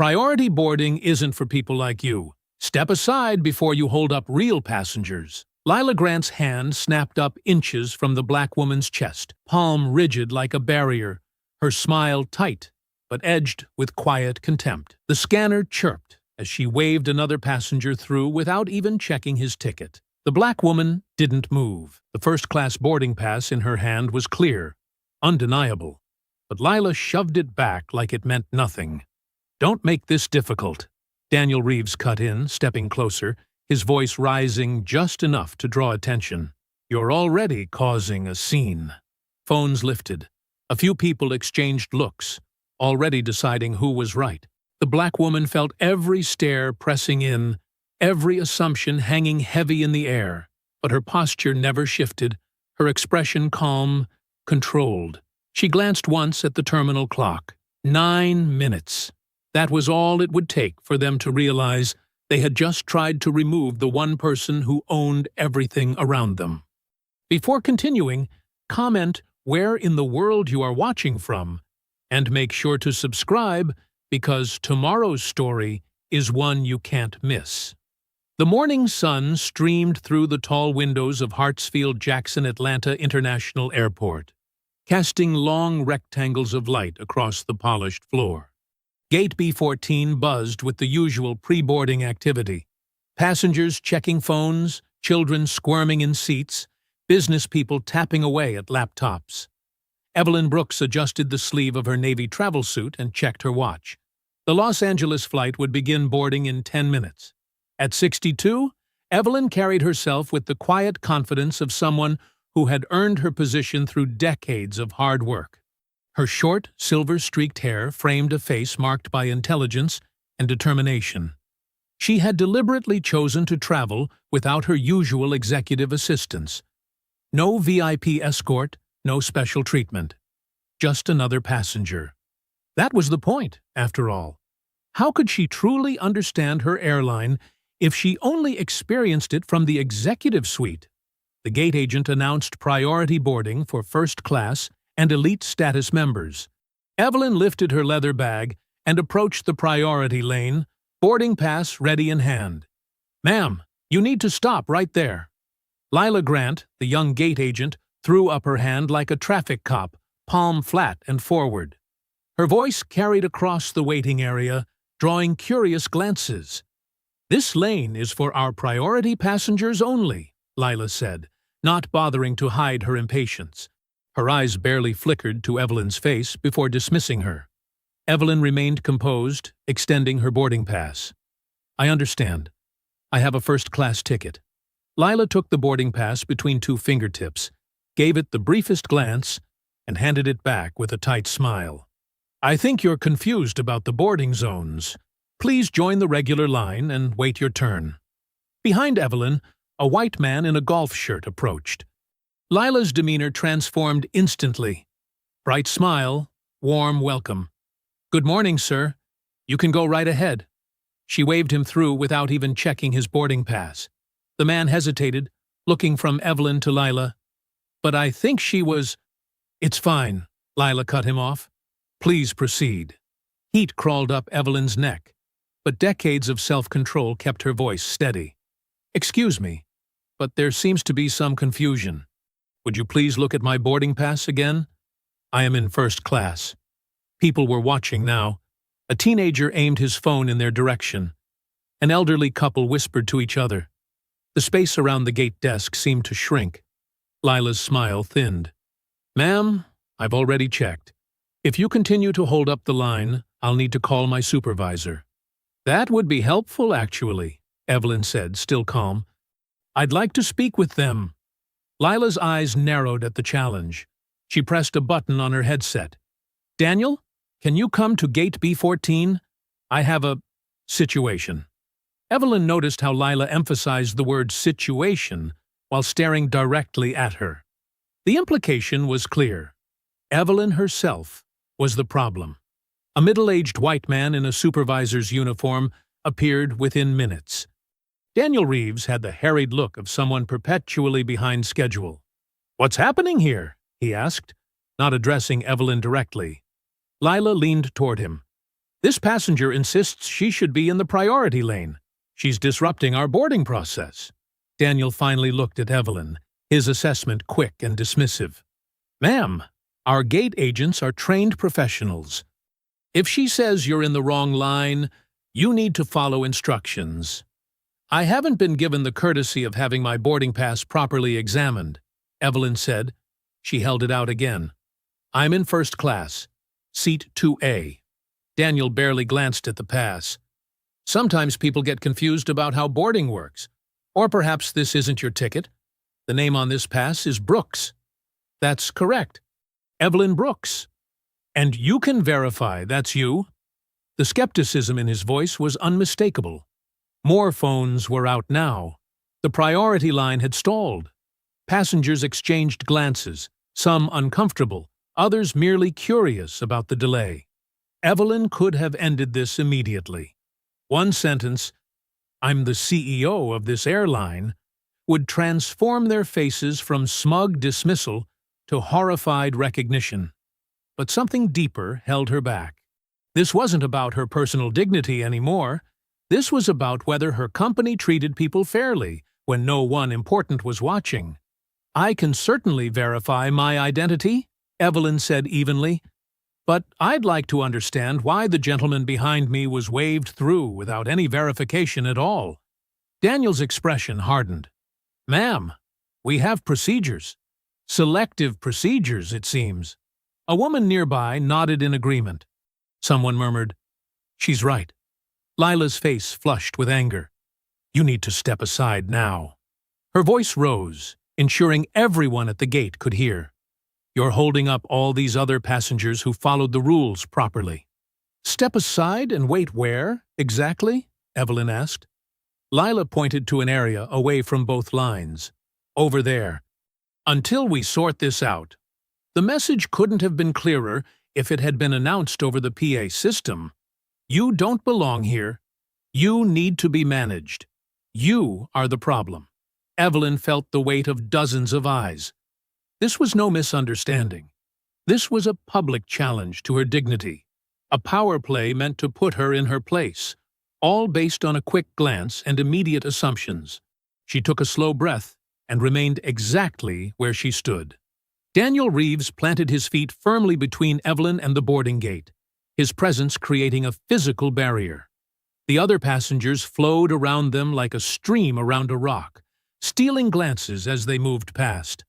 Priority boarding isn't for people like you. Step aside before you hold up real passengers. Lila Grant's hand snapped up inches from the black woman's chest, palm rigid like a barrier, her smile tight, but edged with quiet contempt. The scanner chirped as she waved another passenger through without even checking his ticket. The black woman didn't move. The first-class boarding pass in her hand was clear, undeniable, but Lila shoved it back like it meant nothing. "Don't make this difficult," Daniel Reeves cut in, stepping closer, his voice rising just enough to draw attention. "You're already causing a scene." Phones lifted. A few people exchanged looks, already deciding who was right. The black woman felt every stare pressing in, every assumption hanging heavy in the air, but her posture never shifted, her expression calm, controlled. She glanced once at the terminal clock. 9 minutes. That was all it would take for them to realize they had just tried to remove the one person who owned everything around them. Before continuing, comment where in the world you are watching from, and make sure to subscribe because tomorrow's story is one you can't miss. The morning sun streamed through the tall windows of Hartsfield-Jackson Atlanta International Airport, casting long rectangles of light across the polished floor. Gate B14 buzzed with the usual pre-boarding activity. Passengers checking phones, children squirming in seats, business people tapping away at laptops. Evelyn Brooks adjusted the sleeve of her Navy travel suit and checked her watch. The Los Angeles flight would begin boarding in 10 minutes. At 62, Evelyn carried herself with the quiet confidence of someone who had earned her position through decades of hard work. Her short, silver-streaked hair framed a face marked by intelligence and determination. She had deliberately chosen to travel without her usual executive assistance. No VIP escort, no special treatment. Just another passenger. That was the point, after all. How could she truly understand her airline if she only experienced it from the executive suite? The gate agent announced priority boarding for first class and elite status members. Evelyn lifted her leather bag and approached the priority lane, boarding pass ready in hand. "Ma'am, you need to stop right there." Lila Grant, the young gate agent, threw up her hand like a traffic cop, palm flat and forward. Her voice carried across the waiting area, drawing curious glances. "This lane is for our priority passengers only," Lila said, not bothering to hide her impatience. Her eyes barely flickered to Evelyn's face before dismissing her. Evelyn remained composed, extending her boarding pass. "I understand. I have a first-class ticket." Lila took the boarding pass between two fingertips, gave it the briefest glance, and handed it back with a tight smile. "I think you're confused about the boarding zones. Please join the regular line and wait your turn." Behind Evelyn, a white man in a golf shirt approached. Lila's demeanor transformed instantly. Bright smile, warm welcome. "Good morning, sir. You can go right ahead." She waved him through without even checking his boarding pass. The man hesitated, looking from Evelyn to Lila. "But I think she was—" "It's fine," Lila cut him off. "Please proceed." Heat crawled up Evelyn's neck, but decades of self-control kept her voice steady. "Excuse me, but there seems to be some confusion. Would you please look at my boarding pass again? I am in first class." People were watching now. A teenager aimed his phone in their direction. An elderly couple whispered to each other. The space around the gate desk seemed to shrink. Lila's smile thinned. "Ma'am, I've already checked. If you continue to hold up the line, I'll need to call my supervisor." "That would be helpful, actually," Evelyn said, still calm. "I'd like to speak with them." Lila's eyes narrowed at the challenge. She pressed a button on her headset. "Daniel, can you come to gate B14? I have a situation." Evelyn noticed how Lila emphasized the word situation while staring directly at her. The implication was clear. Evelyn herself was the problem. A middle-aged white man in a supervisor's uniform appeared within minutes. Daniel Reeves had the harried look of someone perpetually behind schedule. "What's happening here?" he asked, not addressing Evelyn directly. Lila leaned toward him. This passenger insists she should be in the priority lane. She's disrupting our boarding process. Daniel finally looked at Evelyn, his assessment quick and dismissive. Ma'am, our gate agents are trained professionals. If she says you're in the wrong line, you need to follow instructions. I haven't been given the courtesy of having my boarding pass properly examined, Evelyn said. She held it out again. I'm in first class, seat 2A. Daniel barely glanced at the pass. Sometimes people get confused about how boarding works. Or perhaps this isn't your ticket. The name on this pass is Brooks. That's correct. Evelyn Brooks. And you can verify that's you? The skepticism in his voice was unmistakable. More phones were out now. The priority line had stalled. Passengers exchanged glances, some uncomfortable, others merely curious about the delay. Evelyn could have ended this immediately. One sentence, "I'm the CEO of this airline," would transform their faces from smug dismissal to horrified recognition. But something deeper held her back. This wasn't about her personal dignity anymore. This was about whether her company treated people fairly when no one important was watching. I can certainly verify my identity, Evelyn said evenly, but I'd like to understand why the gentleman behind me was waved through without any verification at all. Daniel's expression hardened. Ma'am, we have procedures. Selective procedures, it seems. A woman nearby nodded in agreement. Someone murmured, She's right. Lila's face flushed with anger. You need to step aside now. Her voice rose, ensuring everyone at the gate could hear. You're holding up all these other passengers who followed the rules properly. Step aside and wait where, exactly? Evelyn asked. Lila pointed to an area away from both lines. Over there. Until we sort this out. The message couldn't have been clearer if it had been announced over the PA system. You don't belong here. You need to be managed. You are the problem. Evelyn felt the weight of dozens of eyes. This was no misunderstanding. This was a public challenge to her dignity, a power play meant to put her in her place, all based on a quick glance and immediate assumptions. She took a slow breath and remained exactly where she stood. Daniel Reeves planted his feet firmly between Evelyn and the boarding gate, his presence creating a physical barrier. The other passengers flowed around them like a stream around a rock, stealing glances as they moved past.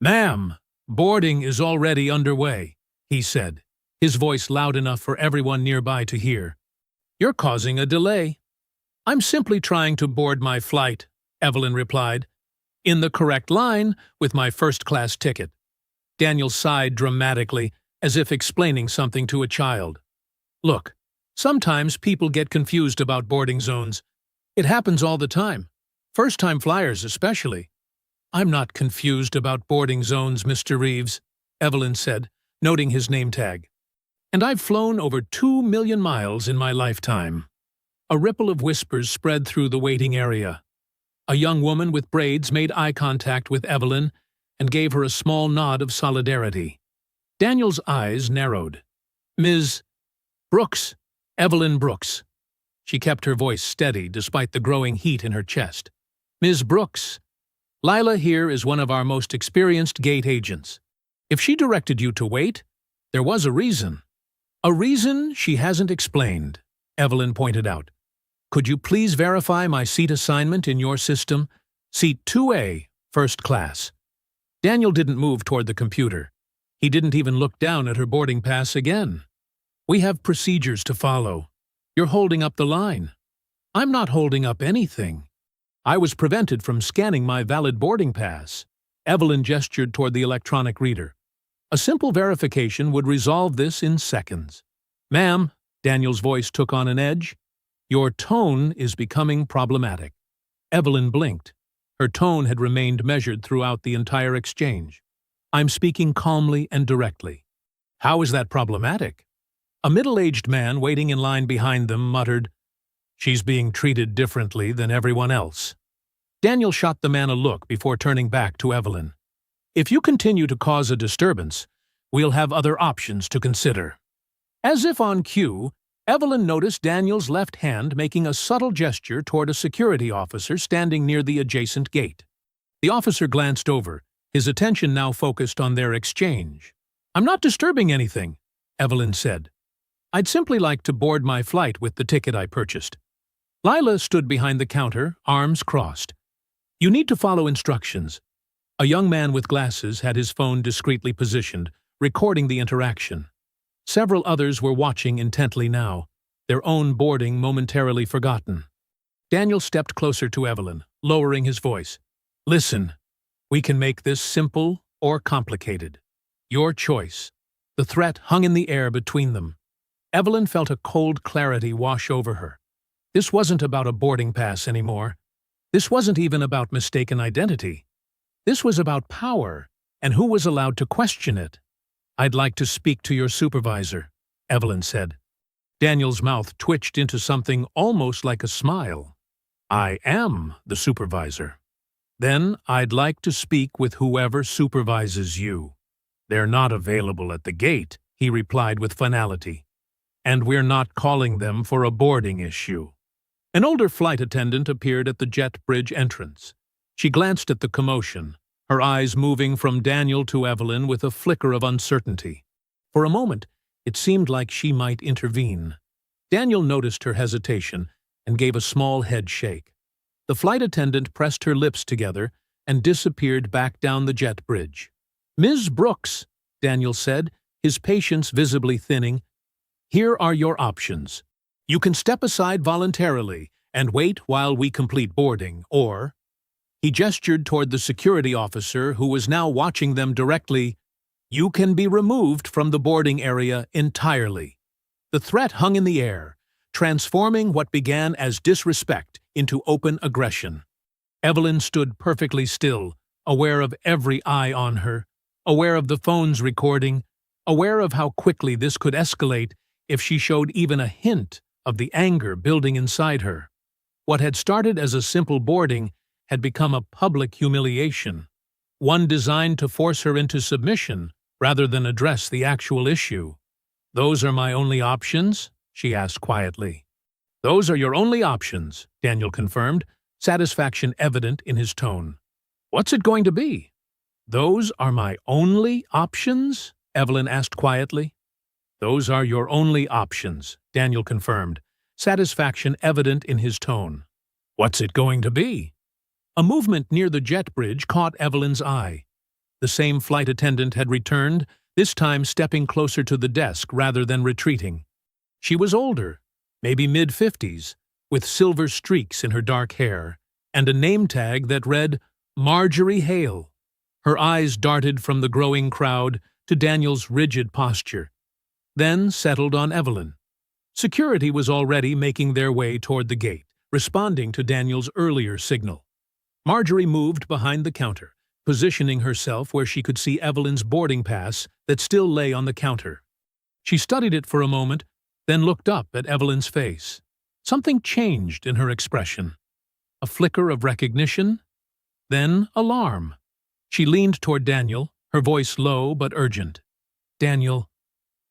Ma'am, boarding is already underway, he said, his voice loud enough for everyone nearby to hear. You're causing a delay. I'm simply trying to board my flight, Evelyn replied. In the correct line with my first-class ticket. Daniel sighed dramatically, as if explaining something to a child. Look, sometimes people get confused about boarding zones. It happens all the time. First-time flyers especially. I'm not confused about boarding zones, Mr. Reeves, Evelyn said, noting his name tag. And I've flown over 2 million miles in my lifetime. A ripple of whispers spread through the waiting area. A young woman with braids made eye contact with Evelyn and gave her a small nod of solidarity. Daniel's eyes narrowed. Ms. Brooks, Evelyn Brooks. She kept her voice steady despite the growing heat in her chest. Ms. Brooks, Lila here is one of our most experienced gate agents. If she directed you to wait, there was a reason. A reason she hasn't explained, Evelyn pointed out. Could you please verify my seat assignment in your system? Seat 2A, first class. Daniel didn't move toward the computer. He didn't even look down at her boarding pass again. We have procedures to follow. You're holding up the line. I'm not holding up anything. I was prevented from scanning my valid boarding pass. Evelyn gestured toward the electronic reader. A simple verification would resolve this in seconds. Ma'am, Daniel's voice took on an edge. Your tone is becoming problematic. Evelyn blinked. Her tone had remained measured throughout the entire exchange. I'm speaking calmly and directly. How is that problematic? A middle-aged man waiting in line behind them muttered, She's being treated differently than everyone else. Daniel shot the man a look before turning back to Evelyn. If you continue to cause a disturbance, we'll have other options to consider. As if on cue, Evelyn noticed Daniel's left hand making a subtle gesture toward a security officer standing near the adjacent gate. The officer glanced over, his attention now focused on their exchange. "I'm not disturbing anything," Evelyn said. "I'd simply like to board my flight with the ticket I purchased." Lila stood behind the counter, arms crossed. "You need to follow instructions." A young man with glasses had his phone discreetly positioned, recording the interaction. Several others were watching intently now, their own boarding momentarily forgotten. Daniel stepped closer to Evelyn, lowering his voice. "Listen, we can make this simple or complicated. Your choice." The threat hung in the air between them. Evelyn felt a cold clarity wash over her. This wasn't about a boarding pass anymore. This wasn't even about mistaken identity. This was about power, and who was allowed to question it. "I'd like to speak to your supervisor," Evelyn said. Daniel's mouth twitched into something almost like a smile. "I am the supervisor." "Then I'd like to speak with whoever supervises you." "They're not available at the gate," he replied with finality. "And we're not calling them for a boarding issue." An older flight attendant appeared at the jet bridge entrance. She glanced at the commotion, her eyes moving from Daniel to Evelyn with a flicker of uncertainty. For a moment, it seemed like she might intervene. Daniel noticed her hesitation and gave a small head shake. The flight attendant pressed her lips together and disappeared back down the jet bridge. "Ms. Brooks," Daniel said, his patience visibly thinning, "here are your options. You can step aside voluntarily and wait while we complete boarding, or—" He gestured toward the security officer who was now watching them directly. "You can be removed from the boarding area entirely." The threat hung in the air, transforming what began as disrespect into open aggression. Evelyn stood perfectly still, aware of every eye on her, aware of the phone's recording, aware of how quickly this could escalate if she showed even a hint of the anger building inside her. What had started as a simple boarding had become a public humiliation, one designed to force her into submission rather than address the actual issue. "Those are my only options?" she asked quietly. "Those are your only options," Daniel confirmed, satisfaction evident in his tone. "What's it going to be?" "Those are my only options?" Evelyn asked quietly. "Those are your only options," Daniel confirmed, satisfaction evident in his tone. "What's it going to be?" A movement near the jet bridge caught Evelyn's eye. The same flight attendant had returned, this time stepping closer to the desk rather than retreating. She was older, maybe mid-50s, with silver streaks in her dark hair, and a name tag that read, "Marjorie Hale." Her eyes darted from the growing crowd to Daniel's rigid posture, then settled on Evelyn. Security was already making their way toward the gate, responding to Daniel's earlier signal. Marjorie moved behind the counter, positioning herself where she could see Evelyn's boarding pass that still lay on the counter. She studied it for a moment, then looked up at Evelyn's face. Something changed in her expression. A flicker of recognition, then alarm. She leaned toward Daniel, her voice low but urgent. "Daniel,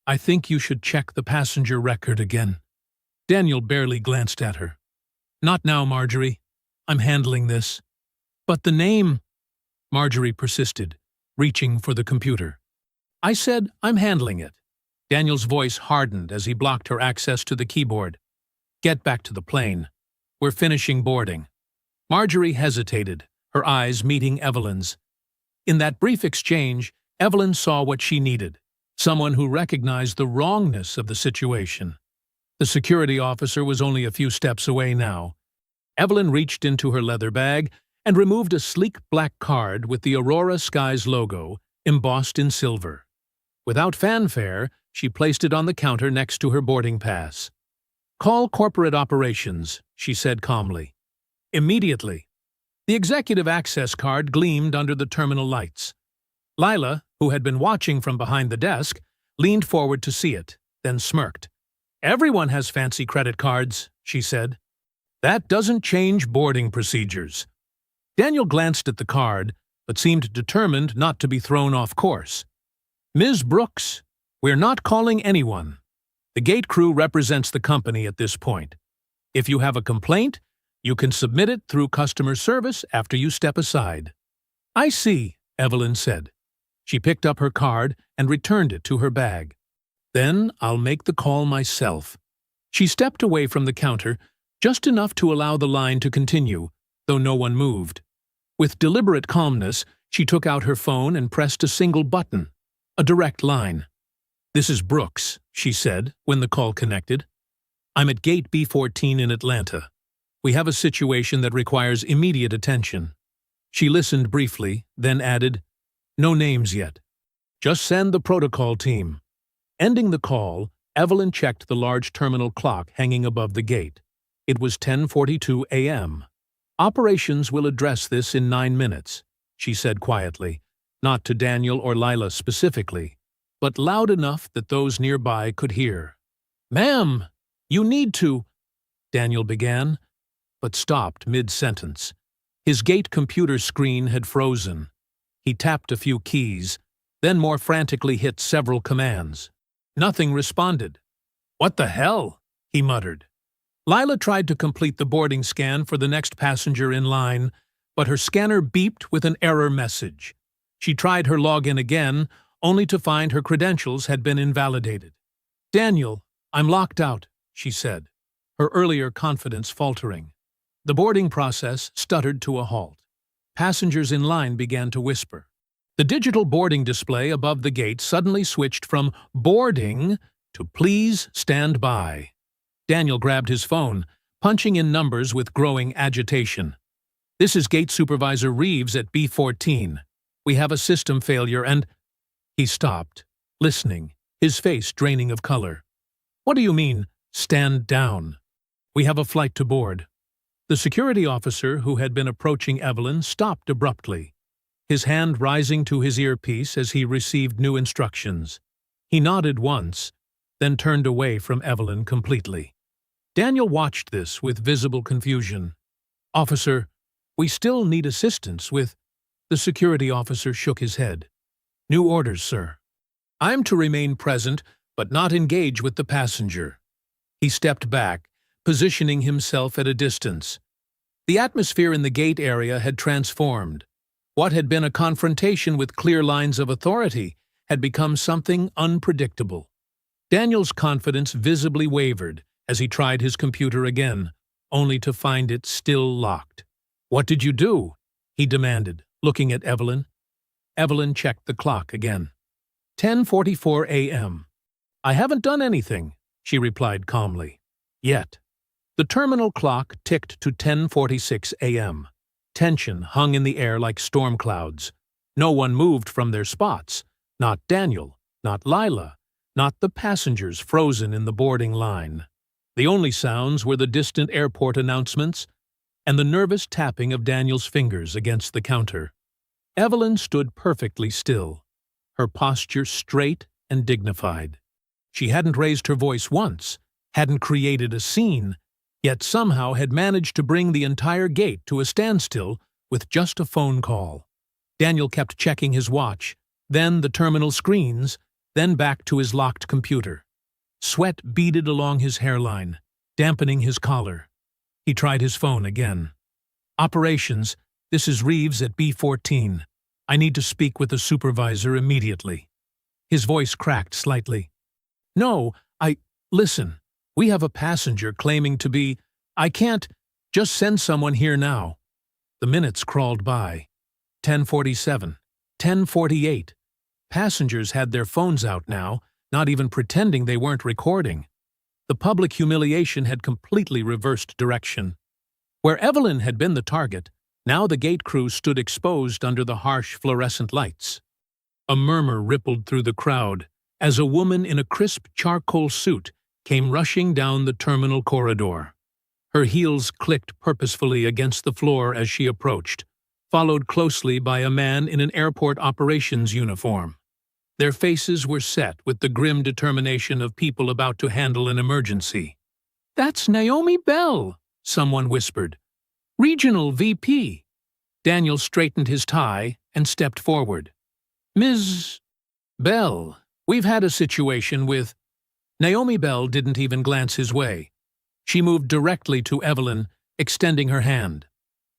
I think you should check the passenger record again." Daniel barely glanced at her. "Not now, Marjorie. I'm handling this." "But the name—" Marjorie persisted, reaching for the computer. "I said I'm handling it." Daniel's voice hardened as he blocked her access to the keyboard. "Get back to the plane. We're finishing boarding." Marjorie hesitated, her eyes meeting Evelyn's. In that brief exchange, Evelyn saw what she needed, someone who recognized the wrongness of the situation. The security officer was only a few steps away now. Evelyn reached into her leather bag and removed a sleek black card with the Aurora Skies logo embossed in silver. Without fanfare, she placed it on the counter next to her boarding pass. "Call corporate operations," she said calmly. "Immediately." The executive access card gleamed under the terminal lights. Lila, who had been watching from behind the desk, leaned forward to see it, then smirked. "Everyone has fancy credit cards," she said. "That doesn't change boarding procedures." Daniel glanced at the card, but seemed determined not to be thrown off course. "Ms. Brooks, we're not calling anyone." The gate crew represents the company at this point. If you have a complaint, you can submit it through customer service after you step aside. I see, Evelyn said. She picked up her card and returned it to her bag. Then I'll make the call myself. She stepped away from the counter, just enough to allow the line to continue, though no one moved. With deliberate calmness, she took out her phone and pressed a single button, a direct line. "This is Brooks," she said when the call connected. "I'm at Gate B14 in Atlanta. We have a situation that requires immediate attention." She listened briefly, then added, "No names yet. Just send the protocol team." Ending the call, Evelyn checked the large terminal clock hanging above the gate. It was 10:42 a.m. "Operations will address this in 9 minutes," she said quietly, not to Daniel or Lila specifically, but loud enough that those nearby could hear. "Ma'am, you need to," Daniel began, but stopped mid-sentence. His gate computer screen had frozen. He tapped a few keys, then more frantically hit several commands. Nothing responded. "What the hell?" he muttered. Lila tried to complete the boarding scan for the next passenger in line, but her scanner beeped with an error message. She tried her login again, only to find her credentials had been invalidated. "Daniel, I'm locked out," she said, her earlier confidence faltering. The boarding process stuttered to a halt. Passengers in line began to whisper. The digital boarding display above the gate suddenly switched from boarding to please stand by. Daniel grabbed his phone, punching in numbers with growing agitation. "This is Gate Supervisor Reeves at B14. We have a system failure and—" He stopped, listening, his face draining of color. "What do you mean, stand down?" "We have a flight to board." The security officer who had been approaching Evelyn stopped abruptly, his hand rising to his earpiece as he received new instructions. He nodded once, then turned away from Evelyn completely. Daniel watched this with visible confusion. "Officer, we still need assistance with—" The security officer shook his head. "New orders, sir. I'm to remain present, but not engage with the passenger." He stepped back, positioning himself at a distance. The atmosphere in the gate area had transformed. What had been a confrontation with clear lines of authority had become something unpredictable. Daniel's confidence visibly wavered as he tried his computer again, only to find it still locked. "What did you do?" he demanded, looking at Evelyn. Evelyn checked the clock again. 10:44 a.m. "I haven't done anything," she replied calmly. "Yet." The terminal clock ticked to 10:46 a.m. Tension hung in the air like storm clouds. No one moved from their spots. Not Daniel, not Lila, not the passengers frozen in the boarding line. The only sounds were the distant airport announcements and the nervous tapping of Daniel's fingers against the counter. Evelyn stood perfectly still, her posture straight and dignified. She hadn't raised her voice once, hadn't created a scene, yet somehow had managed to bring the entire gate to a standstill with just a phone call. Daniel kept checking his watch, then the terminal screens, then back to his locked computer. Sweat beaded along his hairline, dampening his collar. He tried his phone again. "Operations, this is Reeves at B14. I need to speak with the supervisor immediately." His voice cracked slightly. "No, listen, we have a passenger claiming to be— I can't— just send someone here now." The minutes crawled by. 10:47, 10:48. Passengers had their phones out now, not even pretending they weren't recording. The public humiliation had completely reversed direction. Where Evelyn had been the target, now the gate crew stood exposed under the harsh fluorescent lights. A murmur rippled through the crowd as a woman in a crisp charcoal suit came rushing down the terminal corridor. Her heels clicked purposefully against the floor as she approached, followed closely by a man in an airport operations uniform. Their faces were set with the grim determination of people about to handle an emergency. "That's Naomi Bell," someone whispered. "Regional VP." Daniel straightened his tie and stepped forward. "Ms. Bell, we've had a situation with—" Naomi Bell didn't even glance his way. She moved directly to Evelyn, extending her hand.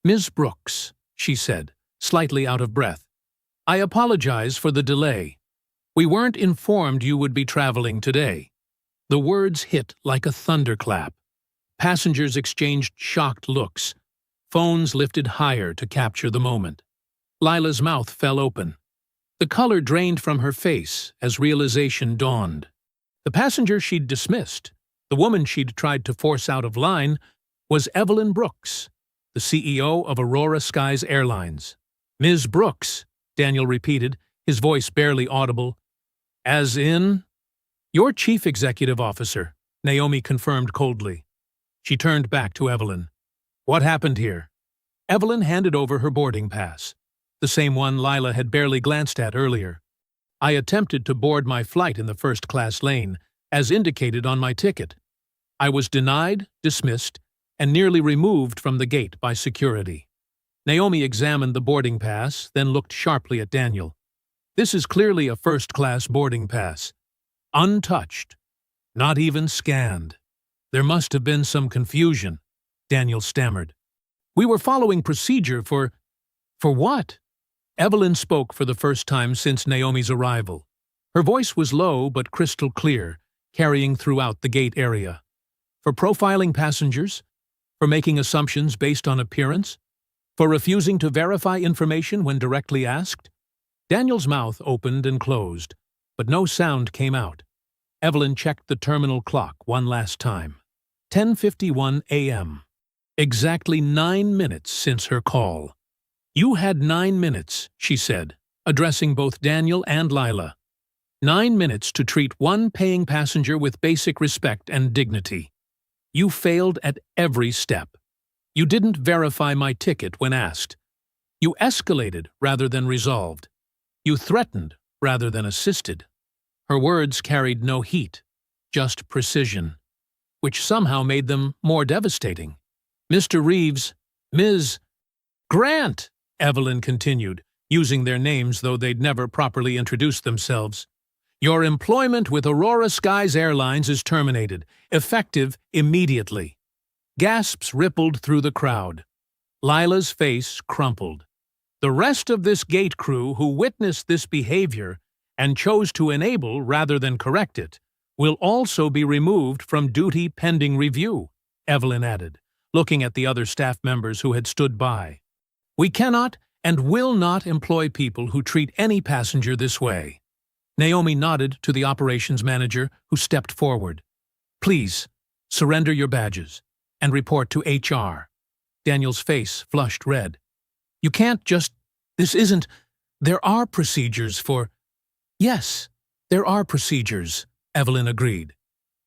"Ms. Brooks," she said, slightly out of breath, "I apologize for the delay. We weren't informed you would be traveling today." The words hit like a thunderclap. Passengers exchanged shocked looks. Phones lifted higher to capture the moment. Lila's mouth fell open. The color drained from her face as realization dawned. The passenger she'd dismissed, the woman she'd tried to force out of line, was Evelyn Brooks, the CEO of Aurora Skies Airlines. "Ms. Brooks," Daniel repeated, his voice barely audible. "As in?" "Your chief executive officer," Naomi confirmed coldly. She turned back to Evelyn. "What happened here?" Evelyn handed over her boarding pass, the same one Lila had barely glanced at earlier. "I attempted to board my flight in the first-class lane, as indicated on my ticket. I was denied, dismissed, and nearly removed from the gate by security." Naomi examined the boarding pass, then looked sharply at Daniel. "This is clearly a first-class boarding pass. Untouched. Not even scanned." "There must have been some confusion," Daniel stammered. "We were following procedure for what?" Evelyn spoke for the first time since Naomi's arrival. Her voice was low but crystal clear, carrying throughout the gate area. "For profiling passengers? For making assumptions based on appearance? For refusing to verify information when directly asked?" Daniel's mouth opened and closed, but no sound came out. Evelyn checked the terminal clock one last time. 10:51 a.m. Exactly 9 minutes since her call. "You had 9 minutes," she said, addressing both Daniel and Lila. 9 minutes to treat one paying passenger with basic respect and dignity. You failed at every step. You didn't verify my ticket when asked. You escalated rather than resolved. You threatened rather than assisted." Her words carried no heat, just precision, which somehow made them more devastating. "Mr. Reeves, Ms. Grant," Evelyn continued, using their names though they'd never properly introduced themselves. "Your employment with Aurora Skies Airlines is terminated, effective immediately." Gasps rippled through the crowd. Lila's face crumpled. "The rest of this gate crew who witnessed this behavior and chose to enable rather than correct it will also be removed from duty pending review," Evelyn added, looking at the other staff members who had stood by. "We cannot and will not employ people who treat any passenger this way." Naomi nodded to the operations manager, who stepped forward. "Please, surrender your badges and report to HR." Daniel's face flushed red. "You can't just... This isn't... There are procedures for..." "Yes, there are procedures," Evelyn agreed.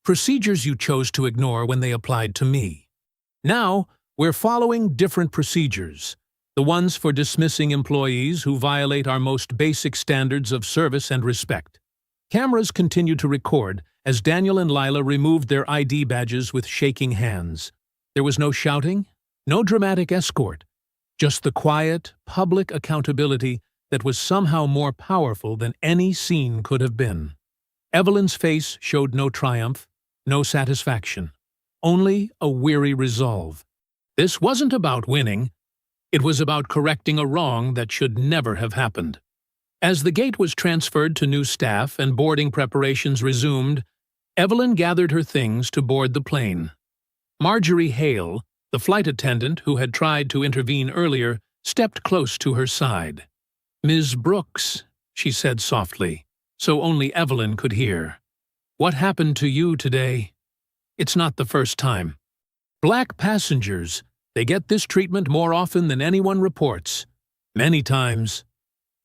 "Procedures you chose to ignore when they applied to me. Now, we're following different procedures. The ones for dismissing employees who violate our most basic standards of service and respect." Cameras continued to record as Daniel and Lila removed their ID badges with shaking hands. There was no shouting, no dramatic escort, just the quiet, public accountability that was somehow more powerful than any scene could have been. Evelyn's face showed no triumph, no satisfaction, only a weary resolve. This wasn't about winning. It was about correcting a wrong that should never have happened. As the gate was transferred to new staff and boarding preparations resumed, Evelyn gathered her things to board the plane. Marjorie Hale, the flight attendant who had tried to intervene earlier, stepped close to her side. "Ms. Brooks," she said softly, so only Evelyn could hear. "What happened to you today? It's not the first time. Black passengers, they get this treatment more often than anyone reports. Many times."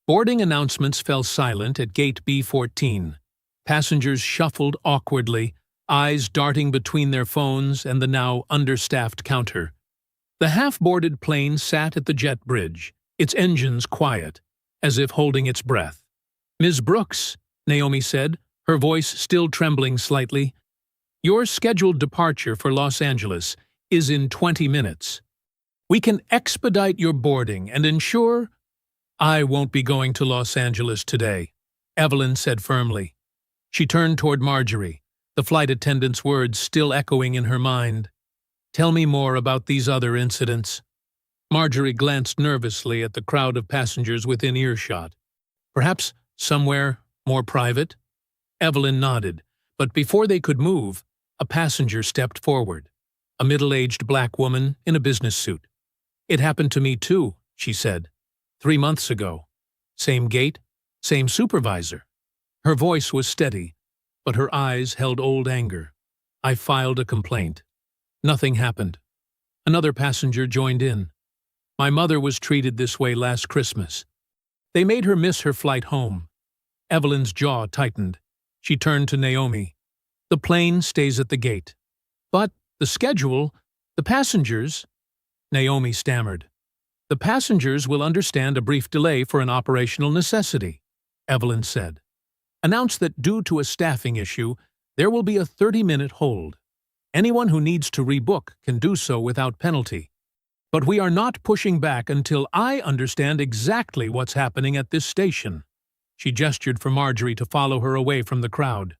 Boarding announcements fell silent at gate B14. Passengers shuffled awkwardly, eyes darting between their phones and the now understaffed counter. The half-boarded plane sat at the jet bridge, its engines quiet, as if holding its breath. "Ms. Brooks," Naomi said, her voice still trembling slightly, "your scheduled departure for Los Angeles is in 20 minutes. We can expedite your boarding and ensure—" "I won't be going to Los Angeles today," Evelyn said firmly. She turned toward Marjorie, the flight attendant's words still echoing in her mind. "Tell me more about these other incidents." Marjorie glanced nervously at the crowd of passengers within earshot. "Perhaps somewhere more private?" Evelyn nodded, but before they could move, a passenger stepped forward, a middle-aged black woman in a business suit. "It happened to me too," she said. 3 months ago. Same gate, same supervisor." Her voice was steady, but her eyes held old anger. "I filed a complaint. Nothing happened." Another passenger joined in. "My mother was treated this way last Christmas. They made her miss her flight home." Evelyn's jaw tightened. She turned to Naomi. "The plane stays at the gate." "But the schedule, the passengers—" Naomi stammered. "The passengers will understand a brief delay for an operational necessity," Evelyn said. "Announce that due to a staffing issue, there will be a 30-minute hold. Anyone who needs to rebook can do so without penalty. But we are not pushing back until I understand exactly what's happening at this station." She gestured for Marjorie to follow her away from the crowd.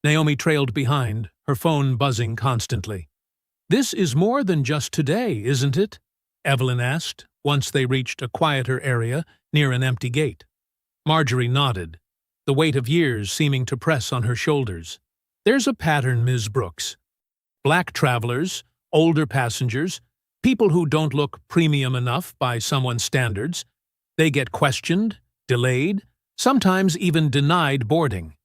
Naomi trailed behind, her phone buzzing constantly. "This is more than just today, isn't it?" Evelyn asked, once they reached a quieter area near an empty gate. Marjorie nodded, the weight of years seeming to press on her shoulders. "There's a pattern, Ms. Brooks. Black travelers, older passengers, people who don't look premium enough by someone's standards, they get questioned, delayed, sometimes even denied boarding.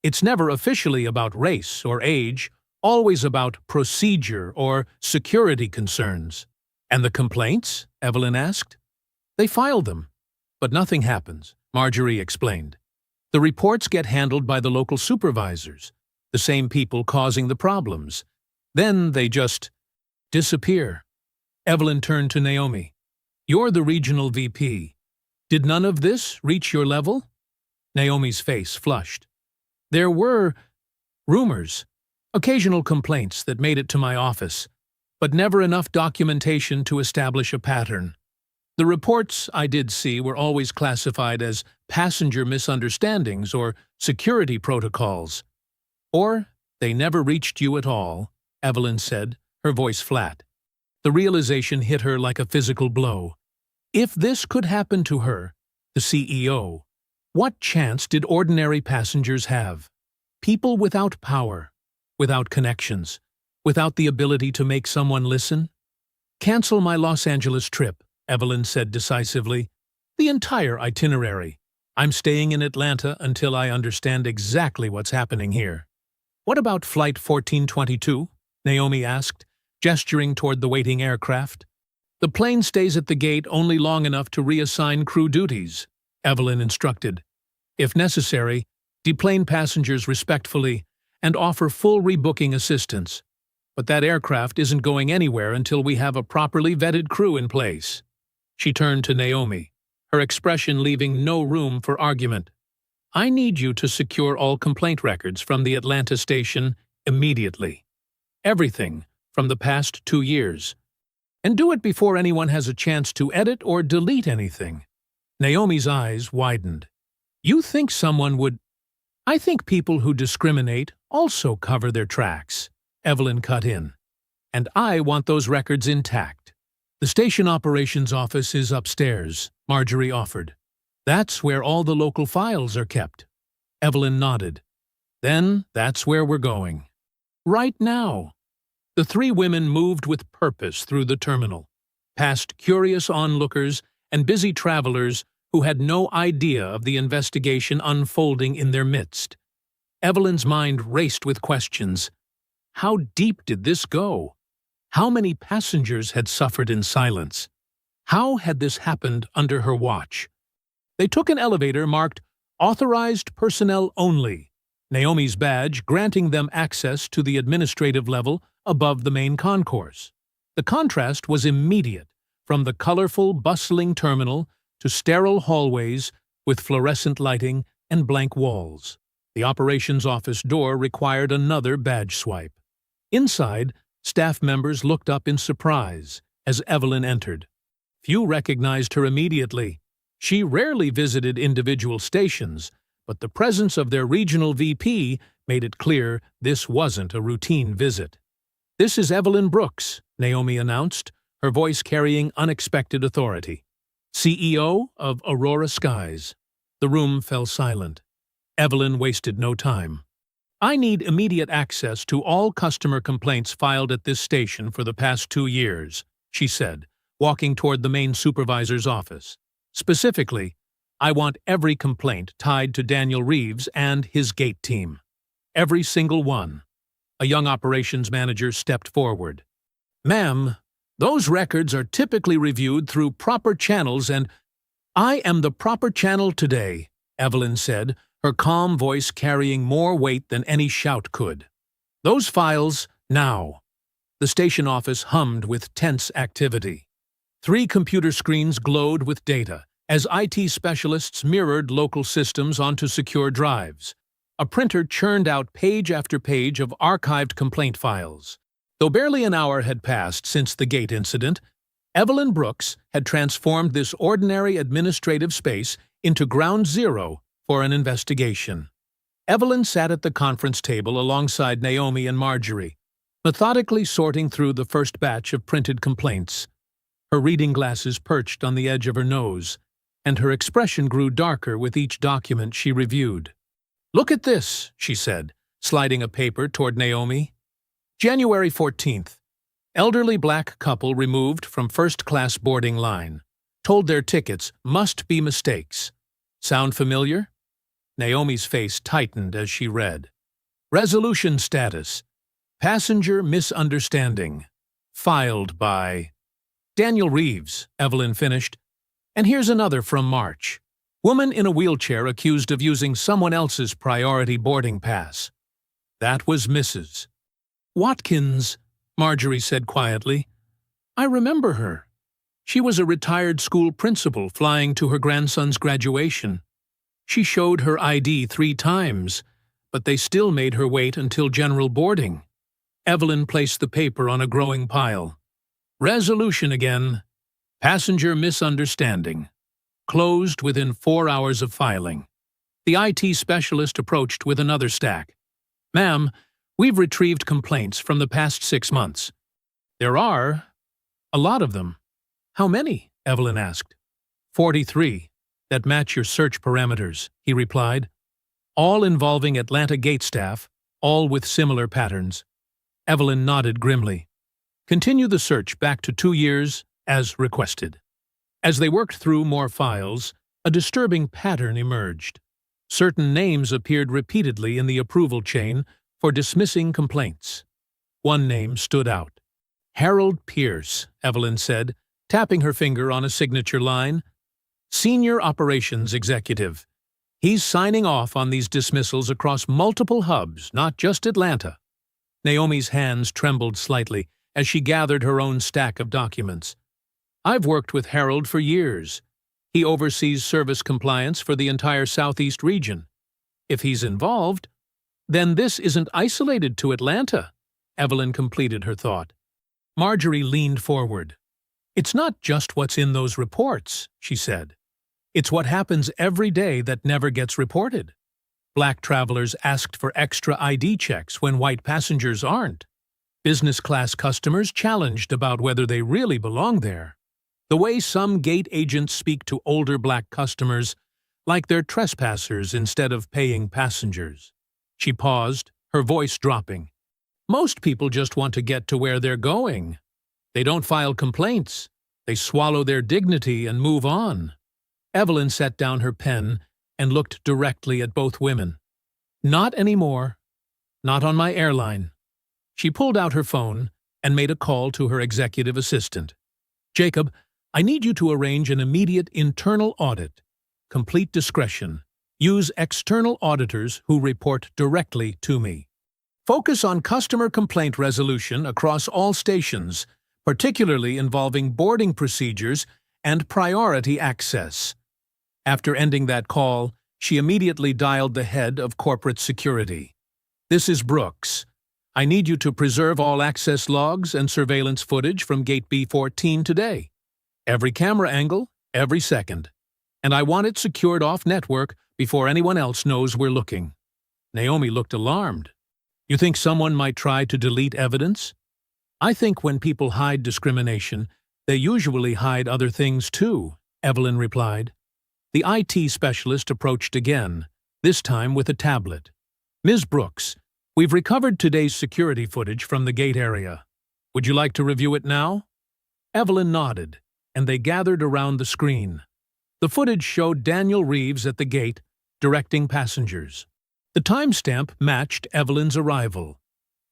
It's never officially about race or age, always about procedure or security concerns." "And the complaints?" Evelyn asked. "They file them, but nothing happens," Marjorie explained. "The reports get handled by the local supervisors, the same people causing the problems. Then they just disappear." Evelyn turned to Naomi. "You're the regional VP. Did none of this reach your level?" Naomi's face flushed. "There were rumors, occasional complaints that made it to my office, but never enough documentation to establish a pattern. The reports I did see were always classified as passenger misunderstandings or security protocols. Or they never reached you at all," Evelyn said, her voice flat. The realization hit her like a physical blow. If this could happen to her, the CEO, what chance did ordinary passengers have? People without power, without connections, without the ability to make someone listen? "Cancel my Los Angeles trip," Evelyn said decisively. "The entire itinerary. I'm staying in Atlanta until I understand exactly what's happening here." "What about Flight 1422? Naomi asked, gesturing toward the waiting aircraft. "The plane stays at the gate only long enough to reassign crew duties," Evelyn instructed. "If necessary, deplane passengers respectfully and offer full rebooking assistance. But that aircraft isn't going anywhere until we have a properly vetted crew in place." She turned to Naomi, her expression leaving no room for argument. "I need you to secure all complaint records from the Atlanta station immediately. Everything from the past 2 years. And do it before anyone has a chance to edit or delete anything." Naomi's eyes widened. "You think someone would—" "I think people who discriminate also cover their tracks," Evelyn cut in. "And I want those records intact." "The station operations office is upstairs," Marjorie offered. "That's where all the local files are kept." Evelyn nodded. "Then that's where we're going. Right now." The 3 women moved with purpose through the terminal, past curious onlookers and busy travelers who had no idea of the investigation unfolding in their midst. Evelyn's mind raced with questions. How deep did this go? How many passengers had suffered in silence? How had this happened under her watch? They took an elevator marked "Authorized Personnel Only," Naomi's badge granting them access to the administrative level above the main concourse. The contrast was immediate, from the colorful, bustling terminal to sterile hallways with fluorescent lighting and blank walls. The operations office door required another badge swipe. Inside, staff members looked up in surprise as Evelyn entered. Few recognized her immediately. She rarely visited individual stations, but the presence of their regional VP made it clear this wasn't a routine visit. "This is Evelyn Brooks," Naomi announced, her voice carrying unexpected authority. "CEO of Aurora Skies." The room fell silent. Evelyn wasted no time. "I need immediate access to all customer complaints filed at this station for the past 2 years," she said, walking toward the main supervisor's office. "Specifically, I want every complaint tied to Daniel Reeves and his gate team. Every single one." A young operations manager stepped forward. "Ma'am, those records are typically reviewed through proper channels and—" "I am the proper channel today," Evelyn said, her calm voice carrying more weight than any shout could. "Those files, now." The station office hummed with tense activity. 3 computer screens glowed with data as IT specialists mirrored local systems onto secure drives. A printer churned out page after page of archived complaint files. Though barely an hour had passed since the gate incident, Evelyn Brooks had transformed this ordinary administrative space into ground zero for an investigation. Evelyn sat at the conference table alongside Naomi and Marjorie, methodically sorting through the first batch of printed complaints. Her reading glasses perched on the edge of her nose, and her expression grew darker with each document she reviewed. "Look at this," she said, sliding a paper toward Naomi. "January 14th. Elderly black couple removed from first-class boarding line. Told their tickets must be mistakes. Sound familiar?" Naomi's face tightened as she read. "Resolution status. Passenger misunderstanding. Filed by—" "Daniel Reeves," Evelyn finished. "And here's another from March. Woman in a wheelchair accused of using someone else's priority boarding pass. That was Mrs. Watkins," Marjorie said quietly. "I remember her. She was a retired school principal flying to her grandson's graduation. She showed her ID 3 times, but they still made her wait until general boarding." Evelyn placed the paper on a growing pile. "Resolution again. Passenger misunderstanding. Closed within 4 hours of filing." The IT specialist approached with another stack. "Ma'am, we've retrieved complaints from the past 6 months. There are a lot of them." "How many?" Evelyn asked. 43, that match your search parameters," he replied. "All involving Atlanta gate staff, all with similar patterns." Evelyn nodded grimly. "Continue the search back to 2 years, as requested." As they worked through more files, a disturbing pattern emerged. Certain names appeared repeatedly in the approval chain for dismissing complaints. One name stood out. "Harold Pierce," Evelyn said, tapping her finger on a signature line. "Senior Operations Executive. He's signing off on these dismissals across multiple hubs, not just Atlanta." Naomi's hands trembled slightly as she gathered her own stack of documents. "I've worked with Harold for years. He oversees service compliance for the entire Southeast region. If he's involved, then this isn't isolated to Atlanta," Evelyn completed her thought. Marjorie leaned forward. "It's not just what's in those reports," she said. "It's what happens every day that never gets reported. Black travelers asked for extra ID checks when white passengers aren't. Business class customers challenged about whether they really belong there. The way some gate agents speak to older black customers, like they're trespassers instead of paying passengers." She paused, her voice dropping. "Most people just want to get to where they're going. They don't file complaints. They swallow their dignity and move on." Evelyn set down her pen and looked directly at both women. "Not anymore. Not on my airline." She pulled out her phone and made a call to her executive assistant. "Jacob, I need you to arrange an immediate internal audit. Complete discretion. Use external auditors who report directly to me. Focus on customer complaint resolution across all stations, particularly involving boarding procedures and priority access." After ending that call, she immediately dialed the head of corporate security. "This is Brooks. I need you to preserve all access logs and surveillance footage from Gate B14 today. Every camera angle, every second. And I want it secured off-network before anyone else knows we're looking." Naomi looked alarmed. You think someone might try to delete evidence? I think when people hide discrimination, they usually hide other things too, Evelyn replied. The IT specialist approached again, this time with a tablet. Ms. Brooks, we've recovered today's security footage from the gate area. Would you like to review it now? Evelyn nodded, and they gathered around the screen. The footage showed Daniel Reeves at the gate, directing passengers. The timestamp matched Evelyn's arrival.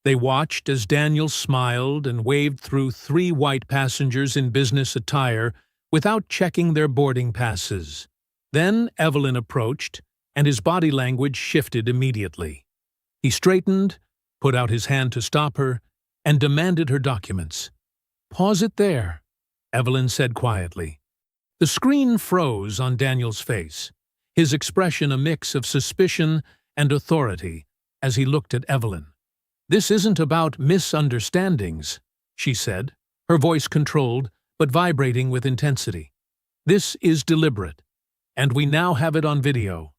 They watched as Daniel smiled and waved through 3 white passengers in business attire without checking their boarding passes. Then Evelyn approached, and his body language shifted immediately. He straightened, put out his hand to stop her, and demanded her documents. Pause it there, Evelyn said quietly. The screen froze on Daniel's face, his expression a mix of suspicion and authority as he looked at Evelyn. This isn't about misunderstandings, she said, her voice controlled but vibrating with intensity. This is deliberate, and we now have it on video.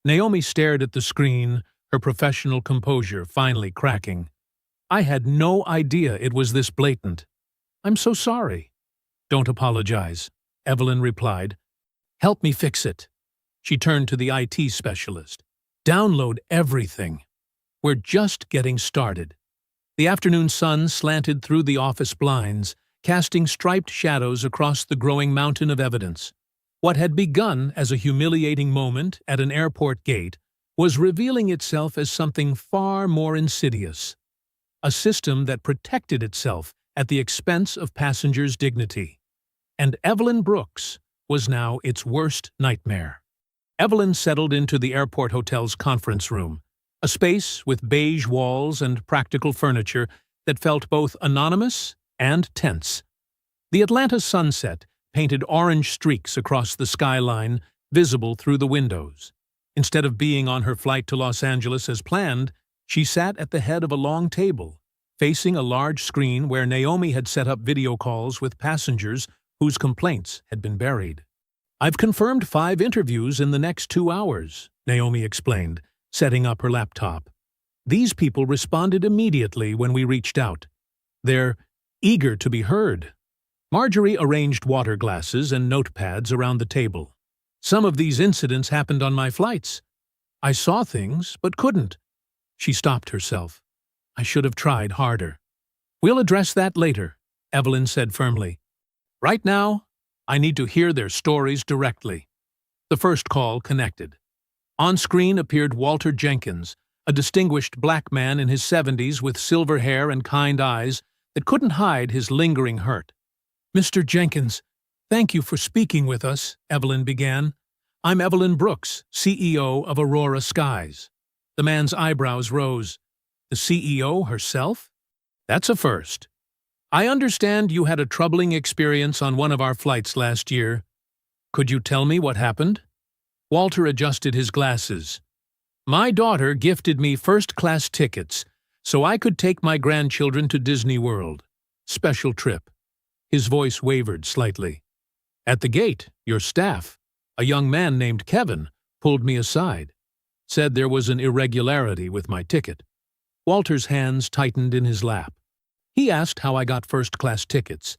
Naomi stared at the screen, her professional composure finally cracking. I had no idea it was this blatant. I'm so sorry. Don't apologize, Evelyn replied. Help me fix it. She turned to the IT specialist. Download everything. We're just getting started. The afternoon sun slanted through the office blinds, casting striped shadows across the growing mountain of evidence. What had begun as a humiliating moment at an airport gate was revealing itself as something far more insidious. A system that protected itself at the expense of passengers' dignity. And Evelyn Brooks was now its worst nightmare. Evelyn settled into the airport hotel's conference room, a space with beige walls and practical furniture that felt both anonymous and tense. The Atlanta sunset painted orange streaks across the skyline, visible through the windows. Instead of being on her flight to Los Angeles as planned, she sat at the head of a long table, facing a large screen where Naomi had set up video calls with passengers whose complaints had been buried. I've confirmed 5 interviews in the next 2 hours, Naomi explained, setting up her laptop. These people responded immediately when we reached out. They're eager to be heard. Marjorie arranged water glasses and notepads around the table. Some of these incidents happened on my flights. I saw things, but couldn't. She stopped herself. I should have tried harder. We'll address that later, Evelyn said firmly. Right now, I need to hear their stories directly. The first call connected. On screen appeared Walter Jenkins, a distinguished black man in his 70s with silver hair and kind eyes that couldn't hide his lingering hurt. Mr. Jenkins, thank you for speaking with us, Evelyn began. I'm Evelyn Brooks, CEO of Aurora Skies. The man's eyebrows rose. The CEO herself? That's a first. I understand you had a troubling experience on one of our flights last year. Could you tell me what happened? Walter adjusted his glasses. My daughter gifted me first-class tickets so I could take my grandchildren to Disney World. Special trip. His voice wavered slightly. At the gate, your staff, a young man named Kevin, pulled me aside, said there was an irregularity with my ticket. Walter's hands tightened in his lap. He asked how I got first-class tickets,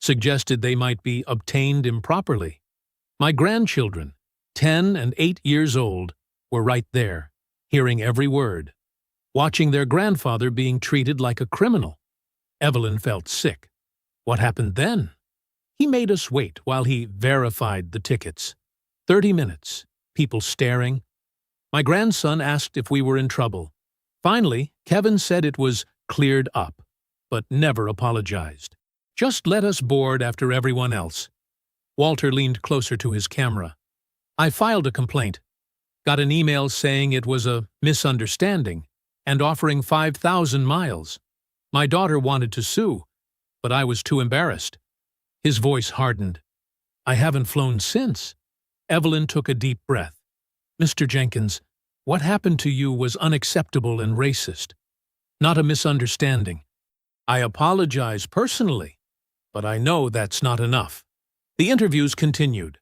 suggested they might be obtained improperly. My grandchildren, 10 and 8 years old, were right there, hearing every word, watching their grandfather being treated like a criminal. Evelyn felt sick. What happened then? He made us wait while he verified the tickets. 30 minutes, people staring. My grandson asked if we were in trouble. Finally, Kevin said it was cleared up, but never apologized. Just let us board after everyone else. Walter leaned closer to his camera. I filed a complaint. Got an email saying it was a misunderstanding and offering 5,000 miles. My daughter wanted to sue, but I was too embarrassed. His voice hardened. I haven't flown since. Evelyn took a deep breath. Mr. Jenkins, what happened to you was unacceptable and racist. Not a misunderstanding. I apologize personally, but I know that's not enough. The interviews continued.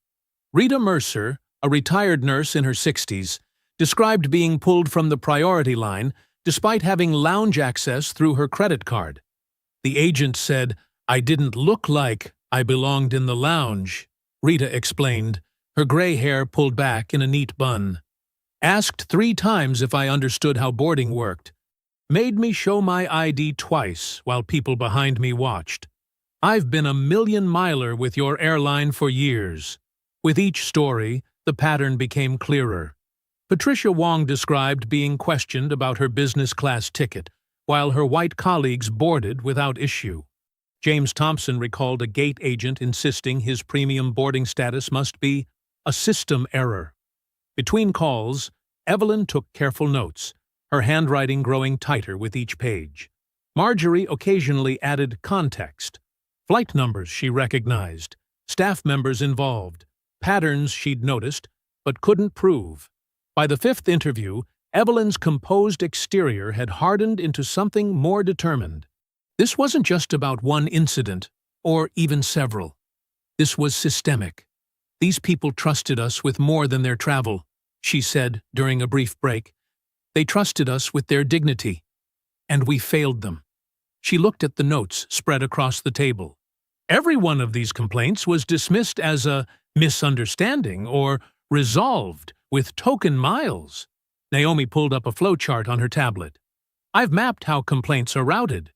Rita Mercer, a retired nurse in her 60s, described being pulled from the priority line despite having lounge access through her credit card. The agent said, "I didn't look like I belonged in the lounge," Rita explained, her gray hair pulled back in a neat bun. "Asked 3 times if I understood how boarding worked. Made me show my ID twice while people behind me watched. I've been a million-miler with your airline for years." With each story, the pattern became clearer. Patricia Wong described being questioned about her business-class ticket, while her white colleagues boarded without issue. James Thompson recalled a gate agent insisting his premium boarding status must be a system error. Between calls, Evelyn took careful notes, her handwriting growing tighter with each page. Marjorie occasionally added context. Flight numbers she recognized, staff members involved, patterns she'd noticed but couldn't prove. By the 5th interview, Evelyn's composed exterior had hardened into something more determined. This wasn't just about one incident, or even several. This was systemic. "These people trusted us with more than their travel," she said during a brief break. "They trusted us with their dignity. And we failed them." She looked at the notes spread across the table. Every one of these complaints was dismissed as a misunderstanding or resolved with token miles. Naomi pulled up a flowchart on her tablet. "I've mapped how complaints are routed.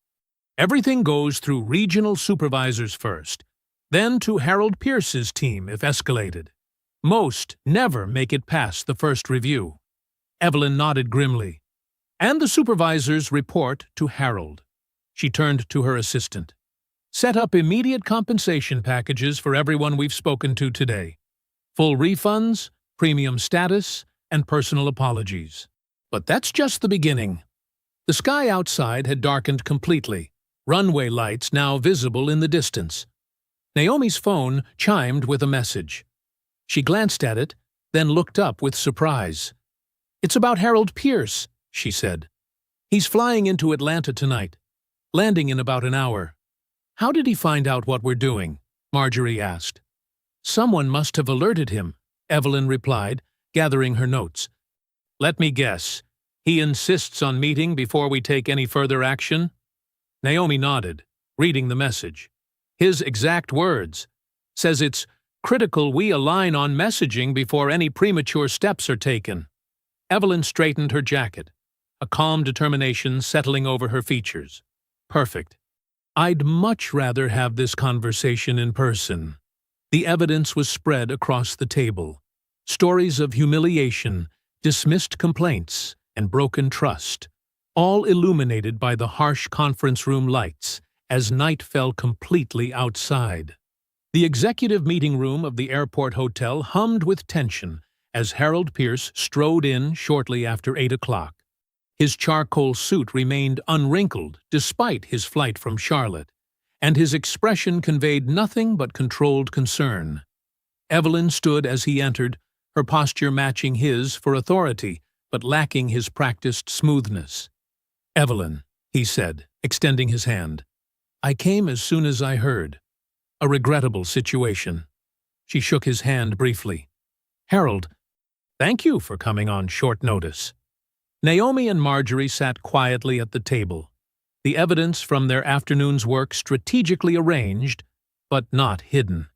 Everything goes through regional supervisors first, then to Harold Pierce's team if escalated. Most never make it past the first review." Evelyn nodded grimly. "And the supervisors report to Harold." She turned to her assistant. "Set up immediate compensation packages for everyone we've spoken to today. Full refunds, premium status, and personal apologies." But that's just the beginning. The sky outside had darkened completely, runway lights now visible in the distance. Naomi's phone chimed with a message. She glanced at it, then looked up with surprise. "It's about Harold Pierce," she said. "He's flying into Atlanta tonight, landing in about an hour." "How did he find out what we're doing?" Marjorie asked. "Someone must have alerted him," Evelyn replied, gathering her notes. "Let me guess. He insists on meeting before we take any further action?" Naomi nodded, reading the message. His exact words. "Says it's critical we align on messaging before any premature steps are taken." Evelyn straightened her jacket, a calm determination settling over her features. "Perfect. I'd much rather have this conversation in person." The evidence was spread across the table. Stories of humiliation, dismissed complaints, and broken trust, all illuminated by the harsh conference room lights as night fell completely outside. The executive meeting room of the airport hotel hummed with tension as Harold Pierce strode in shortly after 8 o'clock. His charcoal suit remained unwrinkled despite his flight from Charlotte, and his expression conveyed nothing but controlled concern. Evelyn stood as he entered, her posture matching his for authority, but lacking his practiced smoothness. "Evelyn," he said, extending his hand. "I came as soon as I heard. A regrettable situation." She shook his hand briefly. "Harold, thank you for coming on short notice." Naomi and Marjorie sat quietly at the table, the evidence from their afternoon's work strategically arranged, but not hidden.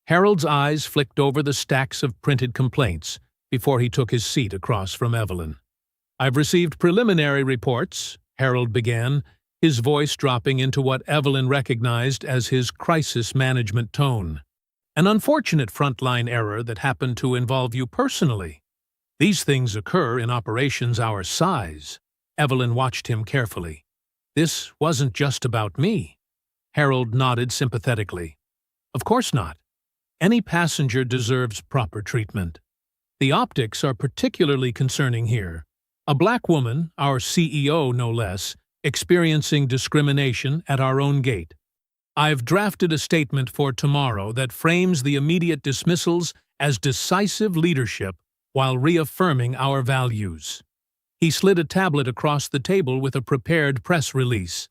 Harold's eyes flicked over the stacks of printed complaints before he took his seat across from Evelyn. "I've received preliminary reports," Harold began, his voice dropping into what Evelyn recognized as his crisis management tone. "An unfortunate frontline error that happened to involve you personally. These things occur in operations our size." Evelyn watched him carefully. "This wasn't just about me." Harold nodded sympathetically. "Of course not. Any passenger deserves proper treatment. The optics are particularly concerning here. A black woman, our CEO no less, experiencing discrimination at our own gate. I've drafted a statement for tomorrow that frames the immediate dismissals as decisive leadership while reaffirming our values." He slid a tablet across the table with a prepared press release.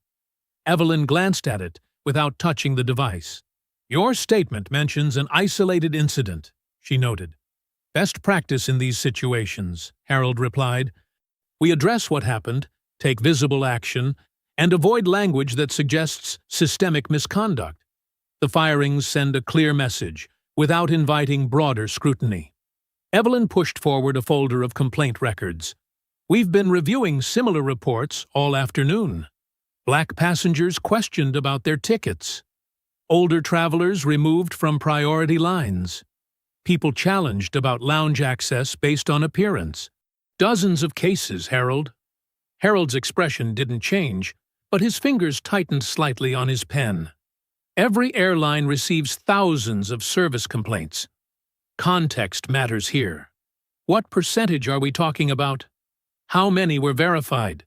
Evelyn glanced at it without touching the device. "Your statement mentions an isolated incident," she noted. Best practice in these situations, Harold replied. We address what happened, take visible action, and avoid language that suggests systemic misconduct. The firings send a clear message, without inviting broader scrutiny. Evelyn pushed forward a folder of complaint records. We've been reviewing similar reports all afternoon. Black passengers questioned about their tickets. Older travelers removed from priority lines. People challenged about lounge access based on appearance. Dozens of cases, Harold. Harold's expression didn't change, but his fingers tightened slightly on his pen. Every airline receives thousands of service complaints. Context matters here. What percentage are we talking about? How many were verified?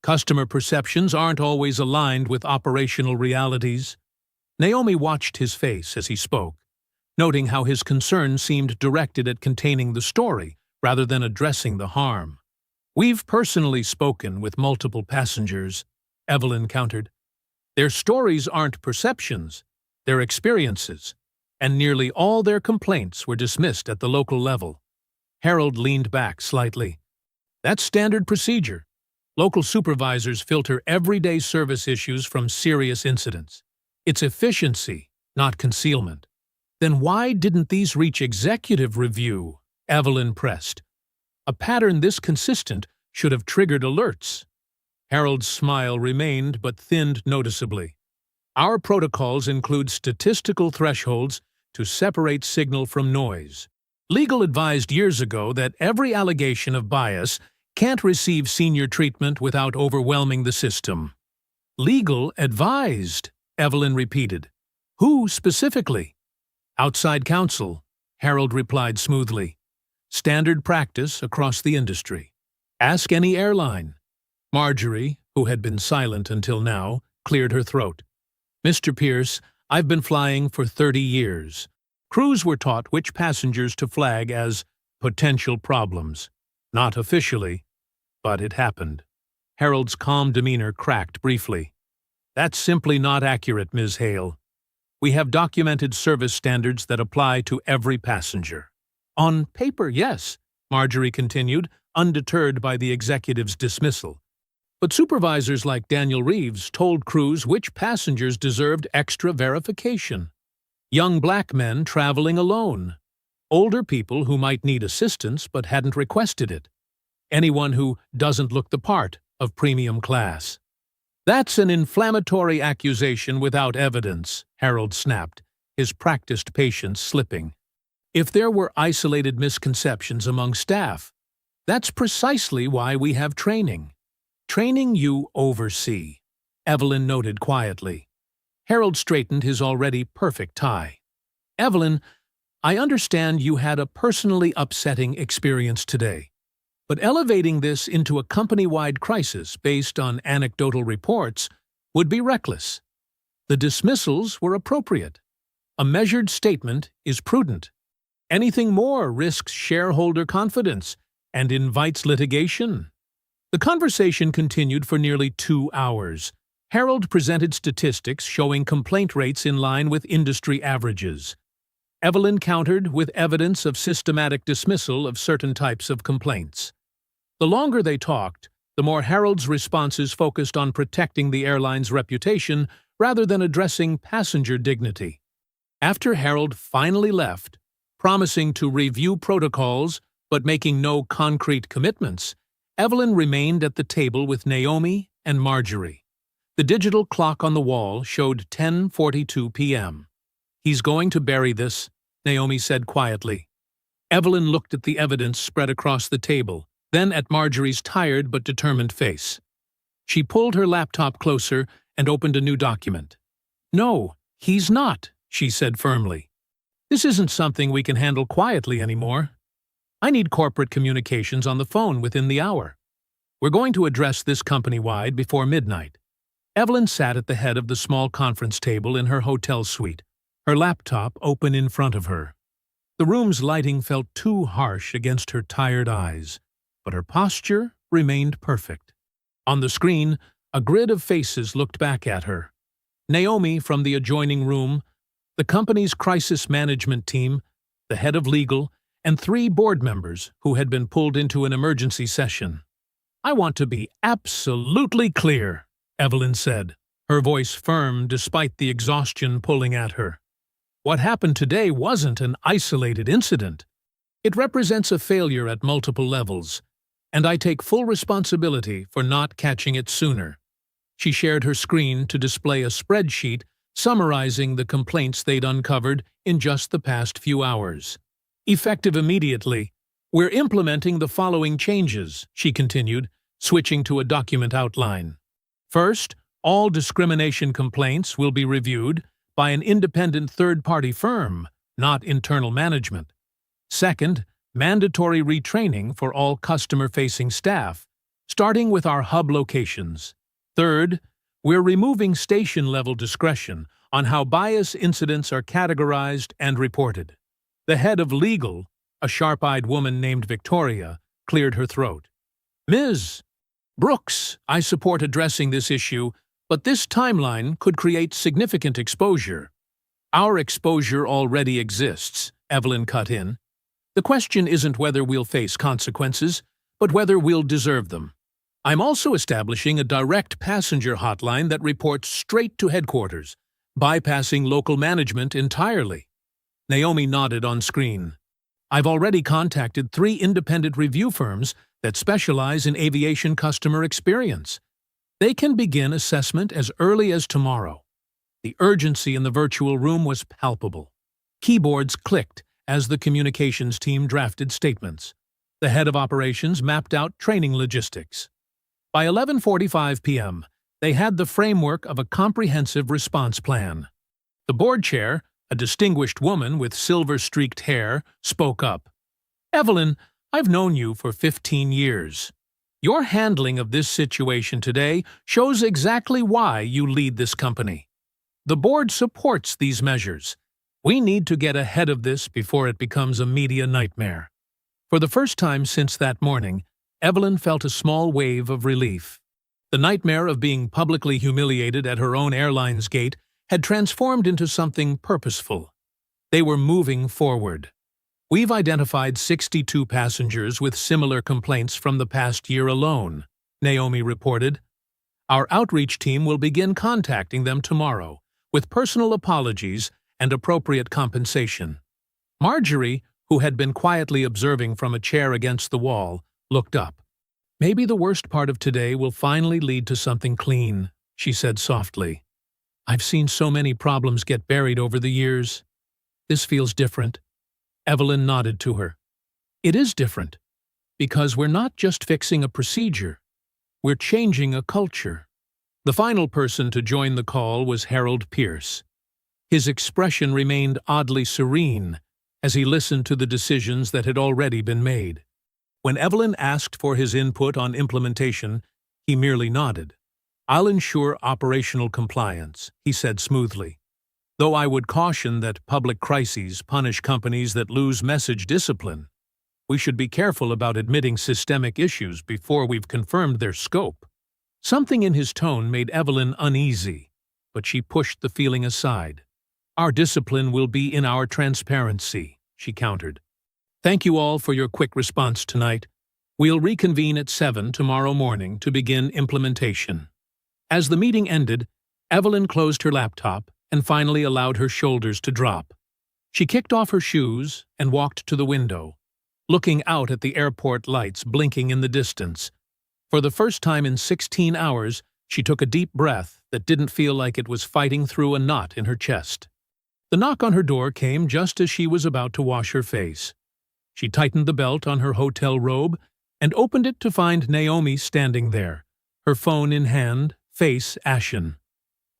Customer perceptions aren't always aligned with operational realities. Naomi watched his face as he spoke, noting how his concern seemed directed at containing the story rather than addressing the harm. We've personally spoken with multiple passengers, Evelyn countered. Their stories aren't perceptions, they're experiences, and nearly all their complaints were dismissed at the local level. Harold leaned back slightly. That's standard procedure. Local supervisors filter everyday service issues from serious incidents. It's efficiency, not concealment. Then why didn't these reach executive review? Evelyn pressed. A pattern this consistent should have triggered alerts. Harold's smile remained but thinned noticeably. Our protocols include statistical thresholds to separate signal from noise. Legal advised years ago that every allegation of bias can't receive senior treatment without overwhelming the system. Legal advised, Evelyn repeated. Who specifically? Outside counsel, Harold replied smoothly. Standard practice across the industry. Ask any airline. Marjorie, who had been silent until now, cleared her throat. Mr. Pierce, I've been flying for 30 years. Crews were taught which passengers to flag as potential problems. Not officially, but it happened. Harold's calm demeanor cracked briefly. That's simply not accurate, Ms. Hale. We have documented service standards that apply to every passenger. On paper, yes, Marjorie continued, undeterred by the executive's dismissal. But supervisors like Daniel Reeves told crews which passengers deserved extra verification. Young black men traveling alone. Older people who might need assistance but hadn't requested it. Anyone who doesn't look the part of premium class. That's an inflammatory accusation without evidence, Harold snapped, his practiced patience slipping. If there were isolated misconceptions among staff, that's precisely why we have training. Training you oversee, Evelyn noted quietly. Harold straightened his already perfect tie. Evelyn, I understand you had a personally upsetting experience today, but elevating this into a company-wide crisis based on anecdotal reports would be reckless. The dismissals were appropriate. A measured statement is prudent. Anything more risks shareholder confidence and invites litigation. The conversation continued for nearly 2 hours. Harold presented statistics showing complaint rates in line with industry averages. Evelyn countered with evidence of systematic dismissal of certain types of complaints. The longer they talked, the more Harold's responses focused on protecting the airline's reputation rather than addressing passenger dignity. After Harold finally left, promising to review protocols but making no concrete commitments, Evelyn remained at the table with Naomi and Marjorie. The digital clock on the wall showed 10:42 p.m. He's going to bury this, Naomi said quietly. Evelyn looked at the evidence spread across the table, then at Marjorie's tired but determined face. She pulled her laptop closer and opened a new document. No, he's not, she said firmly. This isn't something we can handle quietly anymore. I need corporate communications on the phone within the hour. We're going to address this company-wide before midnight. Evelyn sat at the head of the small conference table in her hotel suite, her laptop open in front of her. The room's lighting felt too harsh against her tired eyes, but her posture remained perfect. On the screen, a grid of faces looked back at her. Naomi from the adjoining room, the company's crisis management team, the head of legal, and 3 board members who had been pulled into an emergency session. "I want to be absolutely clear," Evelyn said, her voice firm despite the exhaustion pulling at her. "What happened today wasn't an isolated incident. It represents a failure at multiple levels, and I take full responsibility for not catching it sooner." She shared her screen to display a spreadsheet summarizing the complaints they'd uncovered in just the past few hours. "Effective immediately, we're implementing the following changes," she continued, switching to a document outline. "First, all discrimination complaints will be reviewed by an independent third-party firm, not internal management. Second, mandatory retraining for all customer-facing staff, starting with our hub locations. Third, we're removing station-level discretion on how bias incidents are categorized and reported." The head of legal, a sharp-eyed woman named Victoria, cleared her throat. "Ms. Brooks, I support addressing this issue, but this timeline could create significant exposure." "Our exposure already exists," Evelyn cut in. "The question isn't whether we'll face consequences, but whether we'll deserve them. I'm also establishing a direct passenger hotline that reports straight to headquarters, bypassing local management entirely." Naomi nodded on screen. "I've already contacted 3 independent review firms that specialize in aviation customer experience. They can begin assessment as early as tomorrow." The urgency in the virtual room was palpable. Keyboards clicked as the communications team drafted statements. The head of operations mapped out training logistics. By 11:45 p.m., they had the framework of a comprehensive response plan. The board chair, a distinguished woman with silver-streaked hair, spoke up. "Evelyn, I've known you for 15 years. Your handling of this situation today shows exactly why you lead this company. The board supports these measures. We need to get ahead of this before it becomes a media nightmare." For the first time since that morning, Evelyn felt a small wave of relief. The nightmare of being publicly humiliated at her own airline's gate had transformed into something purposeful. They were moving forward. "We've identified 62 passengers with similar complaints from the past year alone," Naomi reported. "Our outreach team will begin contacting them tomorrow, with personal apologies and appropriate compensation." Marjorie, who had been quietly observing from a chair against the wall, looked up. "Maybe the worst part of today will finally lead to something clean," she said softly. "I've seen so many problems get buried over the years. This feels different." Evelyn nodded to her. "It is different, because we're not just fixing a procedure. We're changing a culture." The final person to join the call was Harold Pierce. His expression remained oddly serene as he listened to the decisions that had already been made. When Evelyn asked for his input on implementation, he merely nodded. "I'll ensure operational compliance," he said smoothly. "Though I would caution that public crises punish companies that lose message discipline. We should be careful about admitting systemic issues before we've confirmed their scope." Something in his tone made Evelyn uneasy, but she pushed the feeling aside. "Our discipline will be in our transparency," she countered. "Thank you all for your quick response tonight. We'll reconvene at 7 tomorrow morning to begin implementation." As the meeting ended, Evelyn closed her laptop and finally allowed her shoulders to drop. She kicked off her shoes and walked to the window, looking out at the airport lights blinking in the distance. For the first time in 16 hours, she took a deep breath that didn't feel like it was fighting through a knot in her chest. The knock on her door came just as she was about to wash her face. She tightened the belt on her hotel robe and opened it to find Naomi standing there, her phone in hand, face ashen.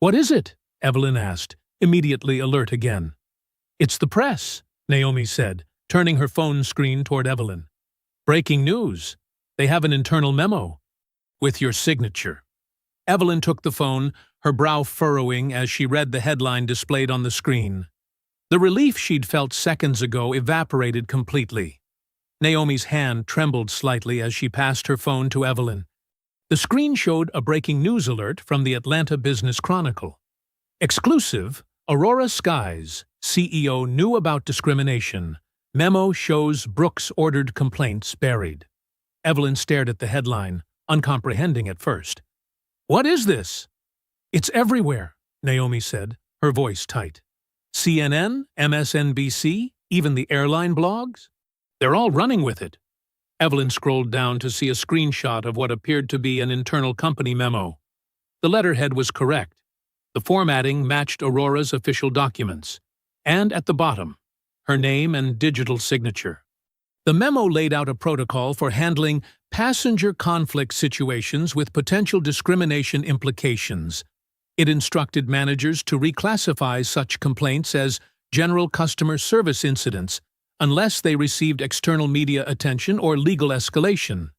"What is it?" Evelyn asked, immediately alert again. "It's the press," Naomi said, turning her phone screen toward Evelyn. "Breaking news. They have an internal memo. With your signature." Evelyn took the phone, her brow furrowing as she read the headline displayed on the screen. The relief she'd felt seconds ago evaporated completely. Naomi's hand trembled slightly as she passed her phone to Evelyn. The screen showed a breaking news alert from the Atlanta Business Chronicle. Exclusive, Aurora Skies CEO knew about discrimination, Memo shows Brooks ordered complaints buried. Evelyn stared at the headline, uncomprehending at first. "What is this?" "It's everywhere," Naomi said, her voice tight. "CNN, MSNBC, even the airline blogs? They're all running with it." Evelyn scrolled down to see a screenshot of what appeared to be an internal company memo. The letterhead was correct. The formatting matched Aurora's official documents. And at the bottom, her name and digital signature. The memo laid out a protocol for handling passenger conflict situations with potential discrimination implications. It instructed managers to reclassify such complaints as general customer service incidents unless they received external media attention or legal escalation.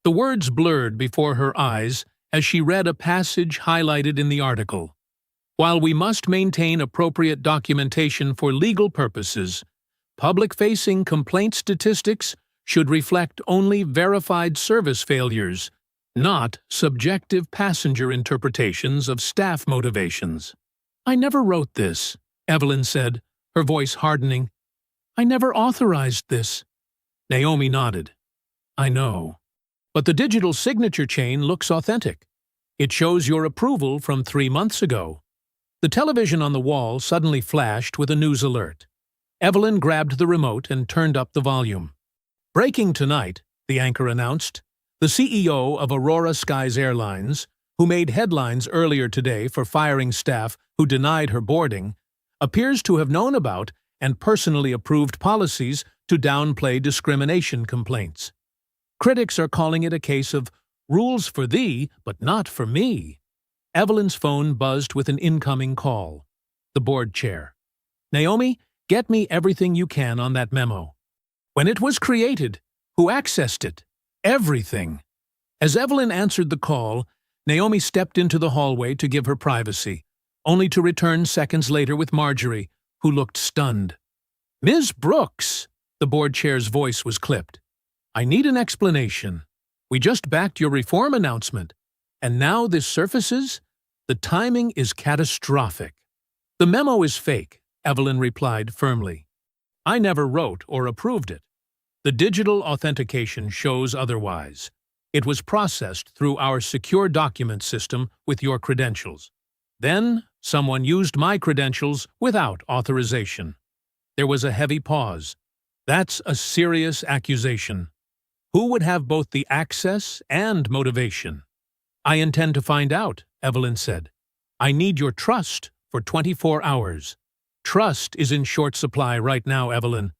The words blurred before her eyes as she read a passage highlighted in the article. While we must maintain appropriate documentation for legal purposes, public-facing complaint statistics should reflect only verified service failures, not subjective passenger interpretations of staff motivations. "I never wrote this," Evelyn said, her voice hardening. "I never authorized this." Naomi nodded. "I know. But the digital signature chain looks authentic. It shows your approval from 3 months ago." The television on the wall suddenly flashed with a news alert. Evelyn grabbed the remote and turned up the volume. "Breaking tonight," the anchor announced. The CEO of Aurora Skies Airlines, who made headlines earlier today for firing staff who denied her boarding, appears to have known about and personally approved policies to downplay discrimination complaints. Critics are calling it a case of rules for thee, but not for me. Evelyn's phone buzzed with an incoming call. The board chair. "Naomi, get me everything you can on that memo. When it was created, who accessed it? Everything." As Evelyn answered the call, Naomi stepped into the hallway to give her privacy, only to return seconds later with Marjorie, who looked stunned. "Ms. Brooks," the board chair's voice was clipped. "I need an explanation. We just backed your reform announcement, and now this surfaces? The timing is catastrophic." "The memo is fake," Evelyn replied firmly. "I never wrote or approved it. The digital authentication shows otherwise. It was processed through our secure document system with your credentials. Then, someone used my credentials without authorization." There was a heavy pause. "That's a serious accusation. Who would have both the access and motivation?" "I intend to find out," Evelyn said. "I need your trust for 24 hours. Trust is in short supply right now, Evelyn.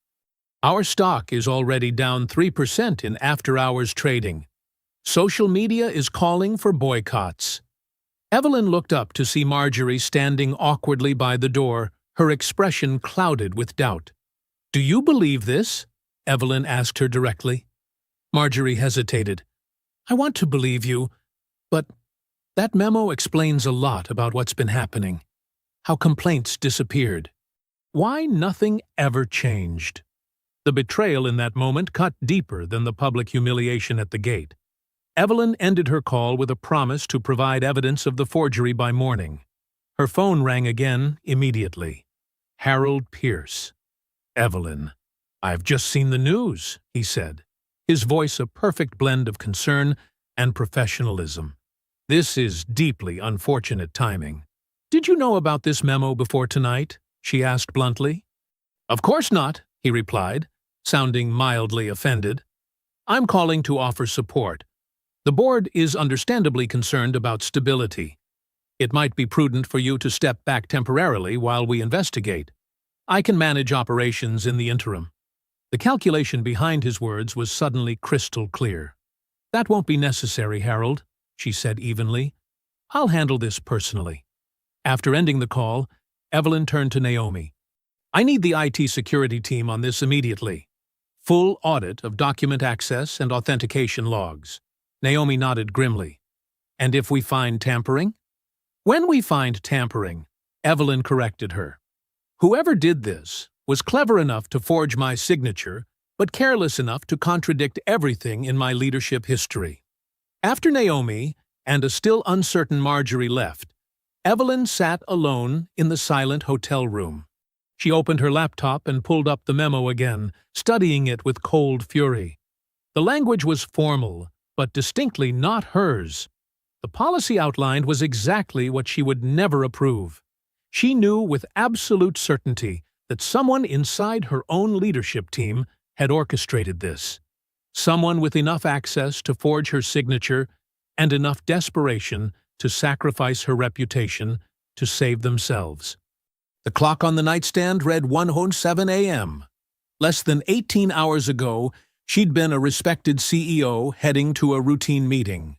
Our stock is already down 3% in after-hours trading. Social media is calling for boycotts." Evelyn looked up to see Marjorie standing awkwardly by the door, her expression clouded with doubt. "Do you believe this?" Evelyn asked her directly. Marjorie hesitated. "I want to believe you, but that memo explains a lot about what's been happening. How complaints disappeared. Why nothing ever changed." The betrayal in that moment cut deeper than the public humiliation at the gate. Evelyn ended her call with a promise to provide evidence of the forgery by morning. Her phone rang again immediately. Harold Pierce. "Evelyn, I've just seen the news," he said, his voice a perfect blend of concern and professionalism. "This is deeply unfortunate timing." "Did you know about this memo before tonight?" she asked bluntly. "Of course not," he replied, sounding mildly offended. "I'm calling to offer support. The board is understandably concerned about stability. It might be prudent for you to step back temporarily while we investigate. I can manage operations in the interim." The calculation behind his words was suddenly crystal clear. "That won't be necessary, Harold," she said evenly. "I'll handle this personally." After ending the call, Evelyn turned to Naomi. "I need the IT security team on this immediately. Full audit of document access and authentication logs." Naomi nodded grimly. "And if we find tampering?" "When we find tampering," Evelyn corrected her. "Whoever did this was clever enough to forge my signature, but careless enough to contradict everything in my leadership history." After Naomi and a still uncertain Marjorie left, Evelyn sat alone in the silent hotel room. She opened her laptop and pulled up the memo again, studying it with cold fury. The language was formal, but distinctly not hers. The policy outlined was exactly what she would never approve. She knew with absolute certainty that someone inside her own leadership team had orchestrated this. Someone with enough access to forge her signature and enough desperation to sacrifice her reputation to save themselves. The clock on the nightstand read 1:07 a.m. Less than 18 hours ago, she'd been a respected CEO heading to a routine meeting.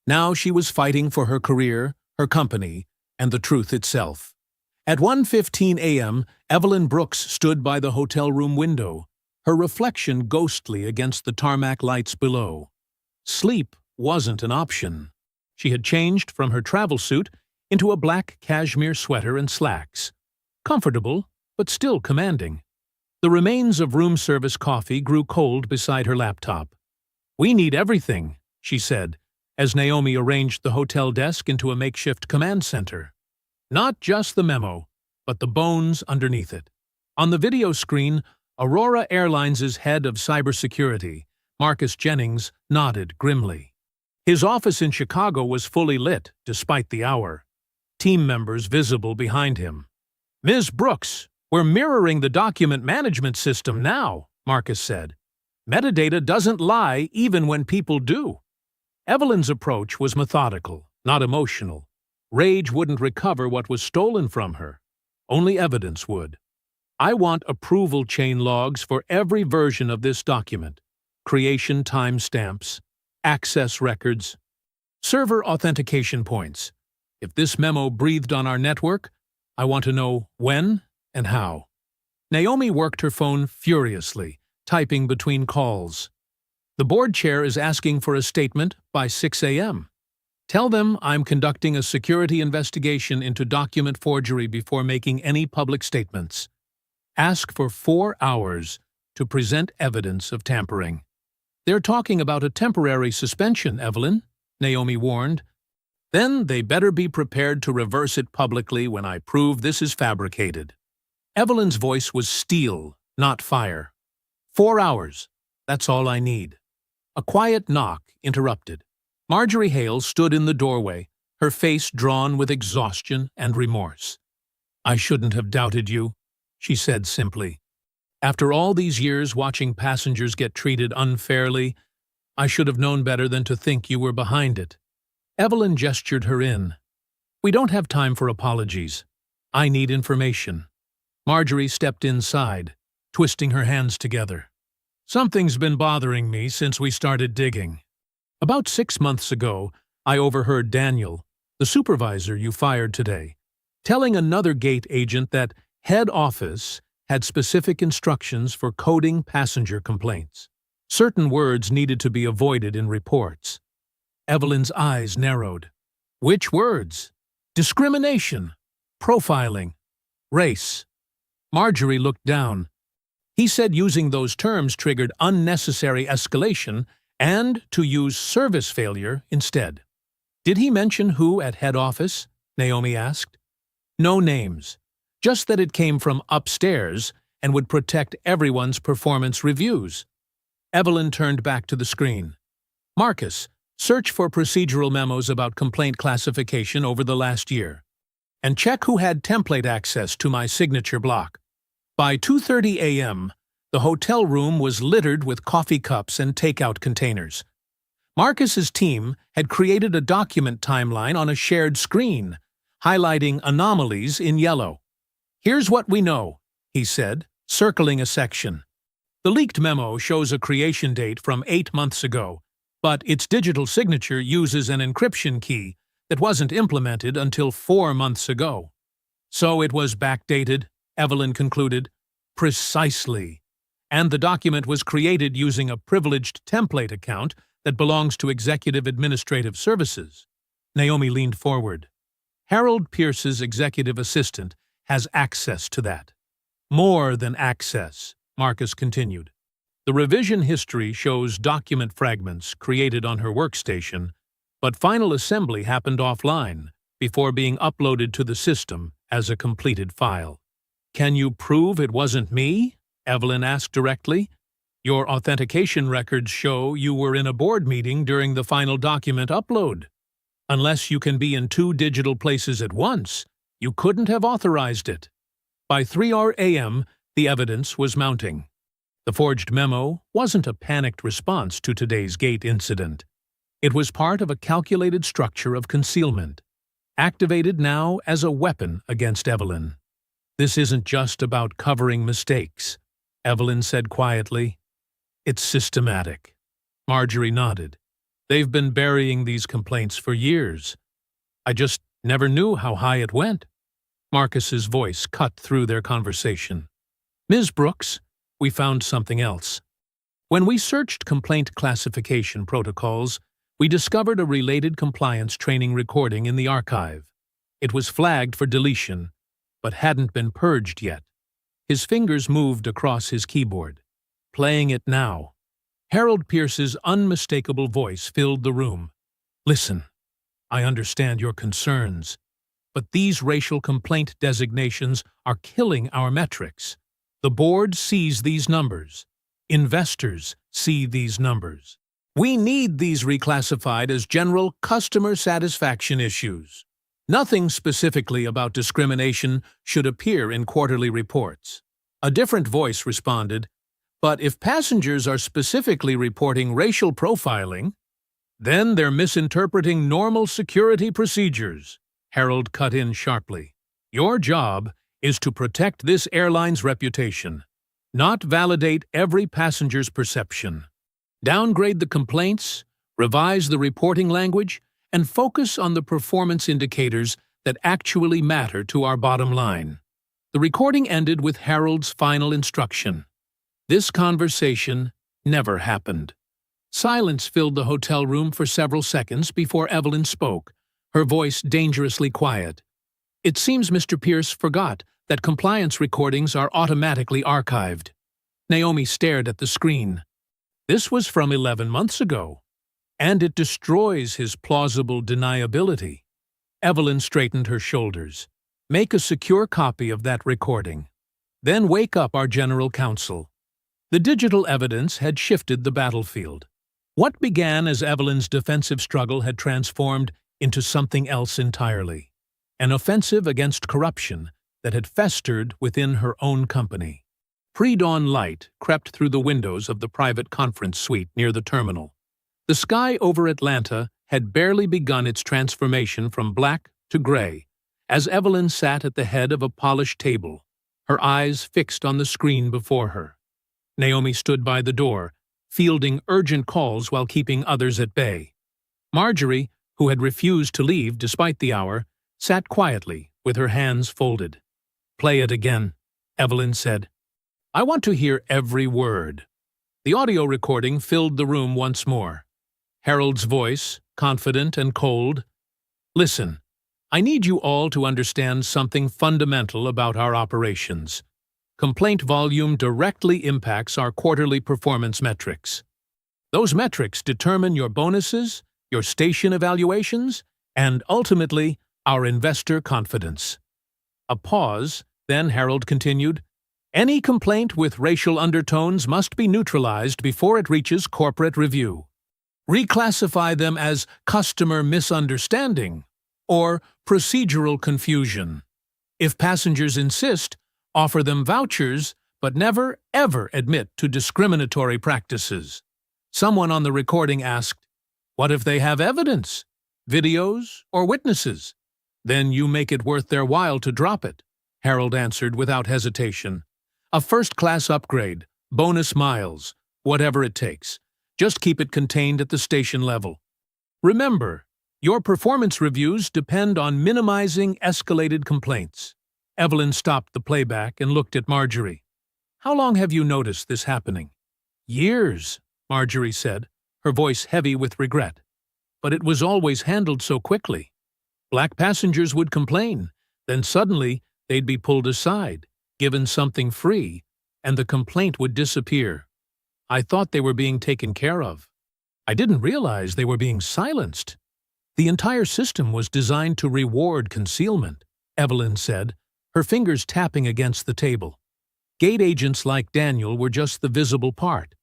Now she was fighting for her career, her company, and the truth itself. At 1:15 a.m., Evelyn Brooks stood by the hotel room window, her reflection ghostly against the tarmac lights below. Sleep wasn't an option. She had changed from her travel suit into a black cashmere sweater and slacks. Comfortable, but still commanding. The remains of room service coffee grew cold beside her laptop. "We need everything," she said, as Naomi arranged the hotel desk into a makeshift command center. Not just the memo, but the bones underneath it. On the video screen, Aurora Airlines' head of cybersecurity, Marcus Jennings, nodded grimly. His office in Chicago was fully lit, despite the hour. Team members visible behind him. "Ms. Brooks, we're mirroring the document management system now," Marcus said. "Metadata doesn't lie even when people do." Evelyn's approach was methodical, not emotional. Rage wouldn't recover what was stolen from her. Only evidence would. "I want approval chain logs for every version of this document. Creation timestamps, access records, server authentication points. If this memo breathed on our network, I want to know when and how." Naomi worked her phone furiously, typing between calls. "The board chair is asking for a statement by 6 a.m. Tell them I'm conducting a security investigation into document forgery before making any public statements. Ask for 4 hours to present evidence of tampering." "They're talking about a temporary suspension, Evelyn," Naomi warned. "Then they better be prepared to reverse it publicly when I prove this is fabricated." Evelyn's voice was steel, not fire. 4 hours. That's all I need." A quiet knock interrupted. Marjorie Hale stood in the doorway, her face drawn with exhaustion and remorse. "I shouldn't have doubted you," she said simply. "After all these years watching passengers get treated unfairly, I should have known better than to think you were behind it." Evelyn gestured her in. "We don't have time for apologies. I need information." Marjorie stepped inside, twisting her hands together. "Something's been bothering me since we started digging. About 6 months ago, I overheard Daniel, the supervisor you fired today, telling another gate agent that head office had specific instructions for coding passenger complaints. Certain words needed to be avoided in reports." Evelyn's eyes narrowed. "Which words?" "Discrimination, profiling, race." Marjorie looked down. "He said using those terms triggered unnecessary escalation and to use service failure instead." "Did he mention who at head office?" Naomi asked. "No names, just that it came from upstairs and would protect everyone's performance reviews." Evelyn turned back to the screen. "Marcus, search for procedural memos about complaint classification over the last year. And check who had template access to my signature block." By 2:30 a.m., the hotel room was littered with coffee cups and takeout containers. Marcus's team had created a document timeline on a shared screen, highlighting anomalies in yellow. "Here's what we know," he said, circling a section. "The leaked memo shows a creation date from 8 months ago, but its digital signature uses an encryption key that wasn't implemented until 4 months ago." "So it was backdated," Evelyn concluded. "Precisely. And the document was created using a privileged template account that belongs to Executive Administrative Services." Naomi leaned forward. "Harold Pierce's executive assistant has access to that." "More than access," Marcus continued. "The revision history shows document fragments created on her workstation, but final assembly happened offline before being uploaded to the system as a completed file." Can you prove it wasn't me? Evelyn asked directly. Your authentication records show you were in a board meeting during the final document upload. Unless you can be in two digital places at once, you couldn't have authorized it. By 3 a.m., the evidence was mounting. The forged memo wasn't a panicked response to today's gate incident. It was part of a calculated structure of concealment, activated now as a weapon against Evelyn. This isn't just about covering mistakes, Evelyn said quietly. It's systematic. Marjorie nodded. They've been burying these complaints for years. I just never knew how high it went. Marcus's voice cut through their conversation. Ms. Brooks, we found something else. When we searched complaint classification protocols, we discovered a related compliance training recording in the archive. It was flagged for deletion, but hadn't been purged yet. His fingers moved across his keyboard. Playing it now. Harold Pierce's unmistakable voice filled the room. Listen, I understand your concerns, but these racial complaint designations are killing our metrics. The board sees these numbers. Investors see these numbers. We need these reclassified as general customer satisfaction issues. Nothing specifically about discrimination should appear in quarterly reports. A different voice responded, but if passengers are specifically reporting racial profiling, then they're misinterpreting normal security procedures. Harold cut in sharply. Your job is to protect this airline's reputation, not validate every passenger's perception. Downgrade the complaints, revise the reporting language, and focus on the performance indicators that actually matter to our bottom line. The recording ended with Harold's final instruction. This conversation never happened. Silence filled the hotel room for several seconds before Evelyn spoke, her voice dangerously quiet. It seems Mr. Pierce forgot that compliance recordings are automatically archived. Naomi stared at the screen. This was from 11 months ago, and it destroys his plausible deniability. Evelyn straightened her shoulders. Make a secure copy of that recording. Then wake up our general counsel. The digital evidence had shifted the battlefield. What began as Evelyn's defensive struggle had transformed into something else entirely. An offensive against corruption that had festered within her own company. Pre-dawn light crept through the windows of the private conference suite near the terminal. The sky over Atlanta had barely begun its transformation from black to gray, as Evelyn sat at the head of a polished table, her eyes fixed on the screen before her. Naomi stood by the door, fielding urgent calls while keeping others at bay. Marjorie, who had refused to leave despite the hour, sat quietly with her hands folded. Play it again, Evelyn said. I want to hear every word. The audio recording filled the room once more. Harold's voice, confident and cold. Listen, I need you all to understand something fundamental about our operations. Complaint volume directly impacts our quarterly performance metrics. Those metrics determine your bonuses, your station evaluations, and ultimately, our investor confidence. A pause, then Harold continued, Any complaint with racial undertones must be neutralized before it reaches corporate review. Reclassify them as customer misunderstanding or procedural confusion. If passengers insist, offer them vouchers, but never, ever admit to discriminatory practices. Someone on the recording asked, What if they have evidence, videos, or witnesses? Then you make it worth their while to drop it, Harold answered without hesitation. A first-class upgrade, bonus miles, whatever it takes. Just keep it contained at the station level. Remember, your performance reviews depend on minimizing escalated complaints. Evelyn stopped the playback and looked at Marjorie. How long have you noticed this happening? Years, Marjorie said, her voice heavy with regret. But it was always handled so quickly. Black passengers would complain, then suddenly they'd be pulled aside, given something free, and the complaint would disappear. I thought they were being taken care of. I didn't realize they were being silenced. The entire system was designed to reward concealment, Evelyn said, her fingers tapping against the table. Gate agents like Daniel were just the visible part.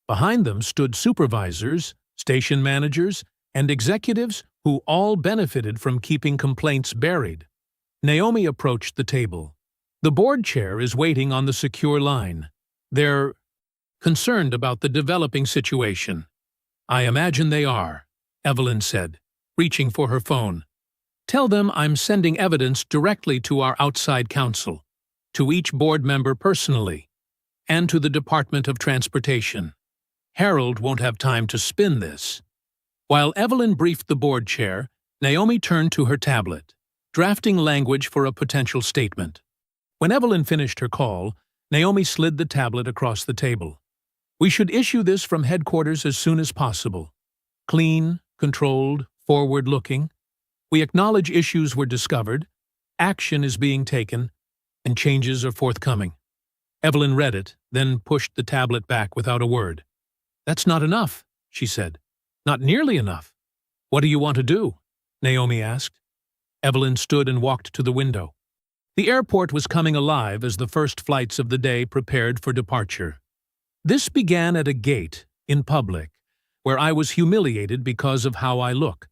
Behind them stood supervisors, station managers, and executives who all benefited from keeping complaints buried. Naomi approached the table. The board chair is waiting on the secure line. They're concerned about the developing situation. I imagine they are, Evelyn said, reaching for her phone. Tell them I'm sending evidence directly to our outside counsel, to each board member personally, and to the Department of Transportation. Harold won't have time to spin this. While Evelyn briefed the board chair, Naomi turned to her tablet, drafting language for a potential statement. When Evelyn finished her call, Naomi slid the tablet across the table. We should issue this from headquarters as soon as possible. Clean, controlled, forward-looking. We acknowledge issues were discovered, action is being taken, and changes are forthcoming. Evelyn read it, then pushed the tablet back without a word. That's not enough, she said. Not nearly enough. What do you want to do? Naomi asked. Evelyn stood and walked to the window. The airport was coming alive as the first flights of the day prepared for departure. This began at a gate, in public, where I was humiliated because of how I look.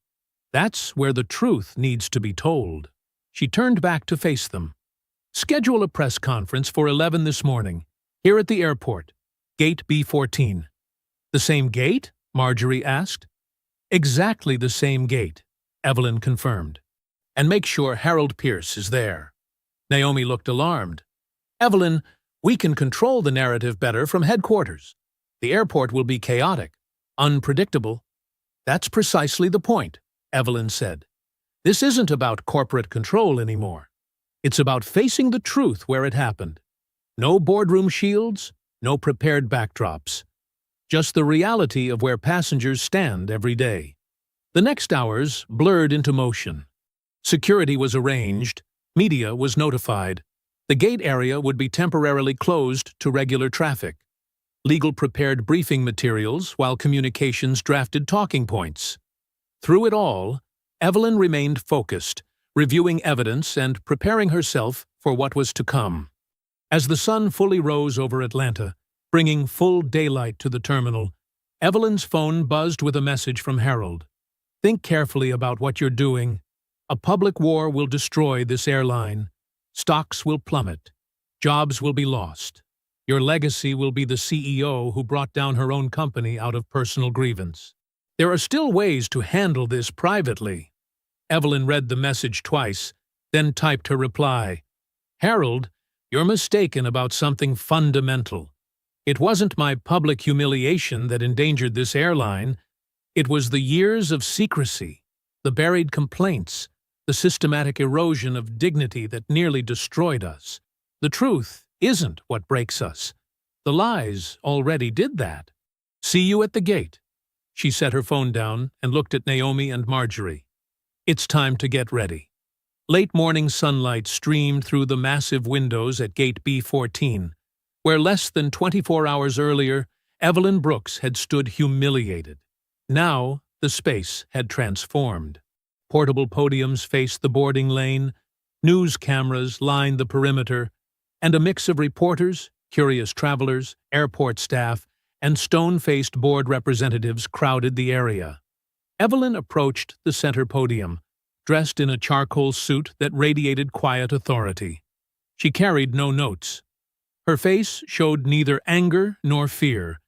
That's where the truth needs to be told. She turned back to face them. Schedule a press conference for 11 this morning, here at the airport, gate B14. The same gate? Marjorie asked. Exactly the same gate, Evelyn confirmed. And make sure Harold Pierce is there. Naomi looked alarmed. Evelyn, we can control the narrative better from headquarters. The airport will be chaotic, unpredictable. That's precisely the point, Evelyn said. This isn't about corporate control anymore. It's about facing the truth where it happened. No boardroom shields, no prepared backdrops. Just the reality of where passengers stand every day. The next hours blurred into motion. Security was arranged. Media was notified. The gate area would be temporarily closed to regular traffic. Legal prepared briefing materials while communications drafted talking points. Through it all, Evelyn remained focused, reviewing evidence and preparing herself for what was to come. As the sun fully rose over Atlanta, bringing full daylight to the terminal, Evelyn's phone buzzed with a message from Harold. Think carefully about what you're doing. A public war will destroy this airline. Stocks will plummet. Jobs will be lost. Your legacy will be the CEO who brought down her own company out of personal grievance. There are still ways to handle this privately. Evelyn read the message twice, then typed her reply. Harold, you're mistaken about something fundamental. It wasn't my public humiliation that endangered this airline. It was the years of secrecy, the buried complaints, the systematic erosion of dignity that nearly destroyed us. The truth isn't what breaks us. The lies already did that. See you at the gate. She set her phone down and looked at Naomi and Marjorie. It's time to get ready. Late morning sunlight streamed through the massive windows at gate B14, where less than 24 hours earlier, Evelyn Brooks had stood humiliated. Now, the space had transformed. Portable podiums faced the boarding lane, news cameras lined the perimeter, and a mix of reporters, curious travelers, airport staff, and stone-faced board representatives crowded the area. Evelyn approached the center podium, dressed in a charcoal suit that radiated quiet authority. She carried no notes. Her face showed neither anger nor fear,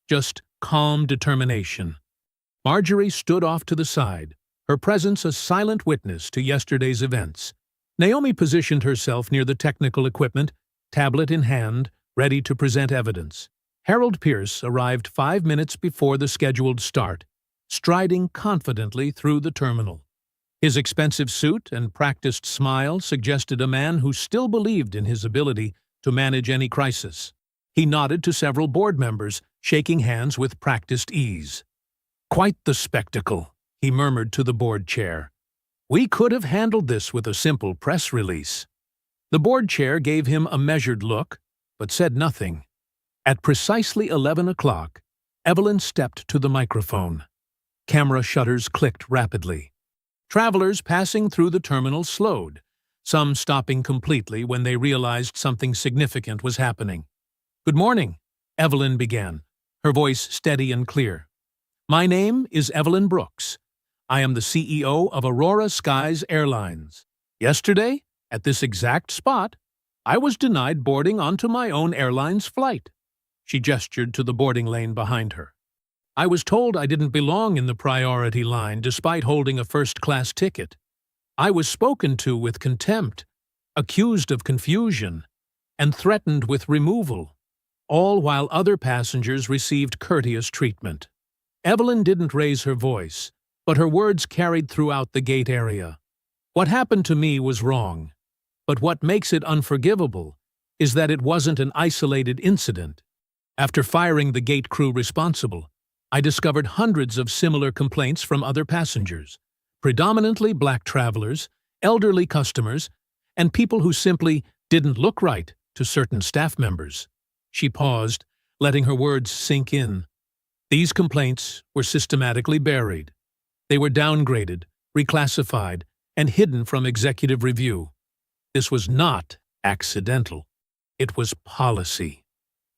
just calm determination. Marjorie stood off to the side, her presence a silent witness to yesterday's events. Naomi positioned herself near the technical equipment, tablet in hand, ready to present evidence. Harold Pierce arrived 5 minutes before the scheduled start, striding confidently through the terminal. His expensive suit and practiced smile suggested a man who still believed in his ability to manage any crisis. He nodded to several board members, shaking hands with practiced ease. Quite the spectacle, he murmured to the board chair. We could have handled this with a simple press release. The board chair gave him a measured look, but said nothing. At precisely 11 o'clock, Evelyn stepped to the microphone. Camera shutters clicked rapidly. Travelers passing through the terminal slowed. some stopping completely when they realized something significant was happening. "Good morning," Evelyn began, her voice steady and clear. "My name is Evelyn Brooks. I am the CEO of Aurora Skies Airlines. Yesterday, at this exact spot, I was denied boarding onto my own airline's flight." She gestured to the boarding lane behind her. "I was told I didn't belong in the priority line despite holding a first-class ticket. I was spoken to with contempt, accused of confusion, and threatened with removal, all while other passengers received courteous treatment." Evelyn didn't raise her voice, but her words carried throughout the gate area. "What happened to me was wrong, but what makes it unforgivable is that it wasn't an isolated incident. After firing the gate crew responsible, I discovered hundreds of similar complaints from other passengers, predominantly black travelers, elderly customers, and people who simply didn't look right to certain staff members." She paused, letting her words sink in. These complaints were systematically buried. They were downgraded, reclassified, and hidden from executive review. This was not accidental. It was policy.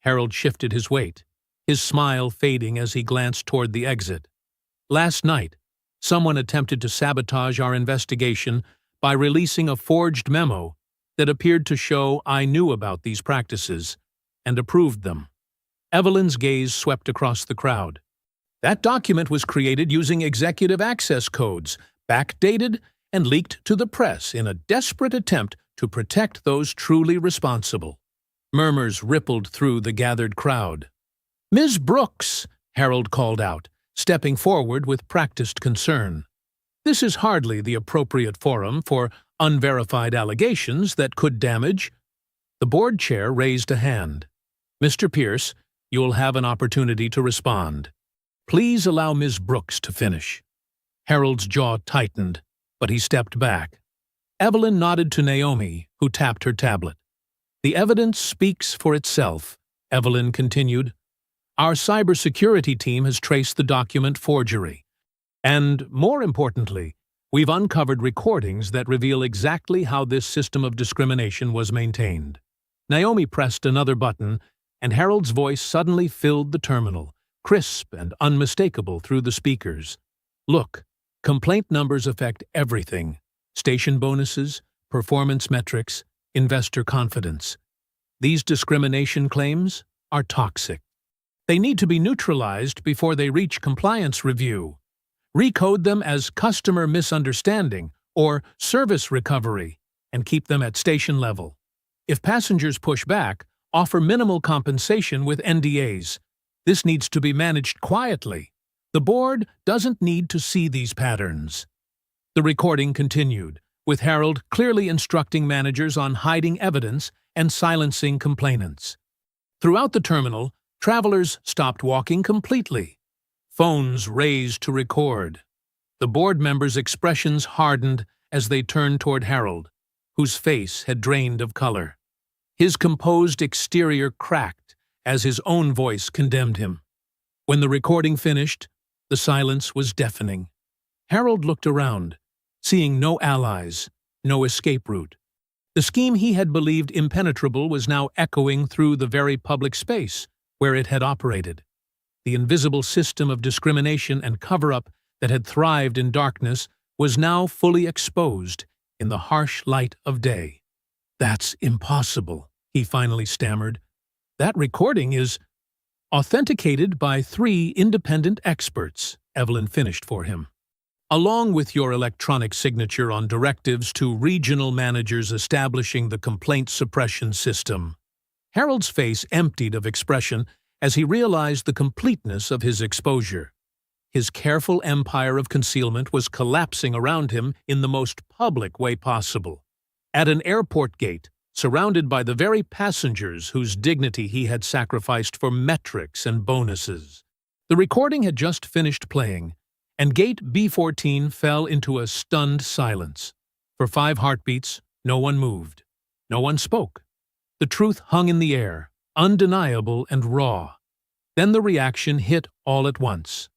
Harold shifted his weight, his smile fading as he glanced toward the exit. "Last night, someone attempted to sabotage our investigation by releasing a forged memo that appeared to show I knew about these practices and approved them." Evelyn's gaze swept across the crowd. "That document was created using executive access codes, backdated and leaked to the press in a desperate attempt to protect those truly responsible." Murmurs rippled through the gathered crowd. "Ms. Brooks," Harold called out, stepping forward with practiced concern. "This is hardly the appropriate forum for unverified allegations that could damage—" The board chair raised a hand. "Mr. Pierce, you'll have an opportunity to respond. Please allow Ms. Brooks to finish." Harold's jaw tightened, but he stepped back. Evelyn nodded to Naomi, who tapped her tablet. "The evidence speaks for itself," Evelyn continued. "Our cybersecurity team has traced the document forgery. And, more importantly, we've uncovered recordings that reveal exactly how this system of discrimination was maintained." Naomi pressed another button, and Harold's voice suddenly filled the terminal, crisp and unmistakable through the speakers. "Look, complaint numbers affect everything: station bonuses, performance metrics, investor confidence. These discrimination claims are toxic. They need to be neutralized before they reach compliance review. Recode them as customer misunderstanding or service recovery and keep them at station level. If passengers push back, offer minimal compensation with NDAs. This needs to be managed quietly. The board doesn't need to see these patterns." The recording continued, with Harold clearly instructing managers on hiding evidence and silencing complainants. Throughout the terminal, travelers stopped walking completely. Phones raised to record. The board members' expressions hardened as they turned toward Harold, whose face had drained of color. His composed exterior cracked as his own voice condemned him. When the recording finished, the silence was deafening. Harold looked around, seeing no allies, no escape route. The scheme he had believed impenetrable was now echoing through the very public space where it had operated. The invisible system of discrimination and cover-up that had thrived in darkness was now fully exposed in the harsh light of day. "That's impossible," he finally stammered. "That recording is authenticated by 3 independent experts," Evelyn finished for him. "Along with your electronic signature on directives to regional managers establishing the complaint suppression system." Harold's face emptied of expression as he realized the completeness of his exposure. His careful empire of concealment was collapsing around him in the most public way possible. At an airport gate, surrounded by the very passengers whose dignity he had sacrificed for metrics and bonuses. The recording had just finished playing, and gate B14 fell into a stunned silence. For 5 heartbeats, no one moved. No one spoke. The truth hung in the air, undeniable and raw. Then the reaction hit all at once.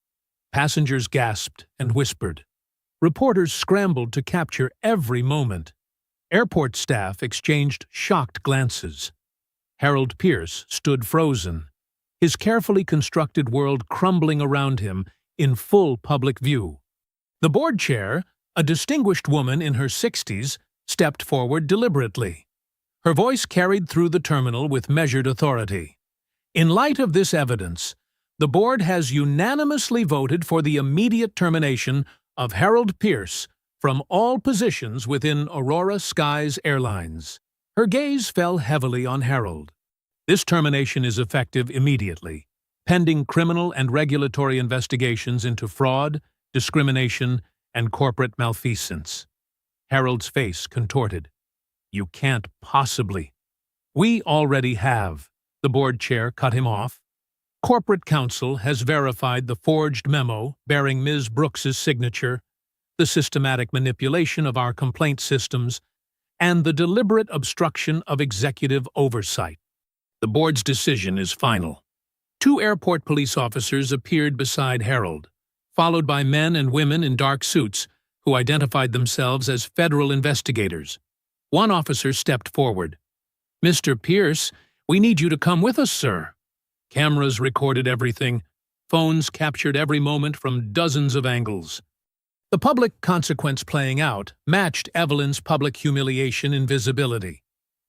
Passengers gasped and whispered. Reporters scrambled to capture every moment. Airport staff exchanged shocked glances. Harold Pierce stood frozen, his carefully constructed world crumbling around him in full public view. The board chair, a distinguished woman in her 60s, stepped forward deliberately. Her voice carried through the terminal with measured authority. In light of this evidence, the board has unanimously voted for the immediate termination of Harold Pierce from all positions within Aurora Skies Airlines. Her gaze fell heavily on Harold. This termination is effective immediately, pending criminal and regulatory investigations into fraud, discrimination, and corporate malfeasance. Harold's face contorted. You can't possibly. We already have. The board chair cut him off. Corporate counsel has verified the forged memo bearing Ms. Brooks's signature, the systematic manipulation of our complaint systems, and the deliberate obstruction of executive oversight. The board's decision is final. 2 airport police officers appeared beside Harold, followed by men and women in dark suits who identified themselves as federal investigators. One officer stepped forward. "Mr. Pierce, we need you to come with us, sir." Cameras recorded everything. Phones captured every moment from dozens of angles. The public consequence playing out matched Evelyn's public humiliation in visibility.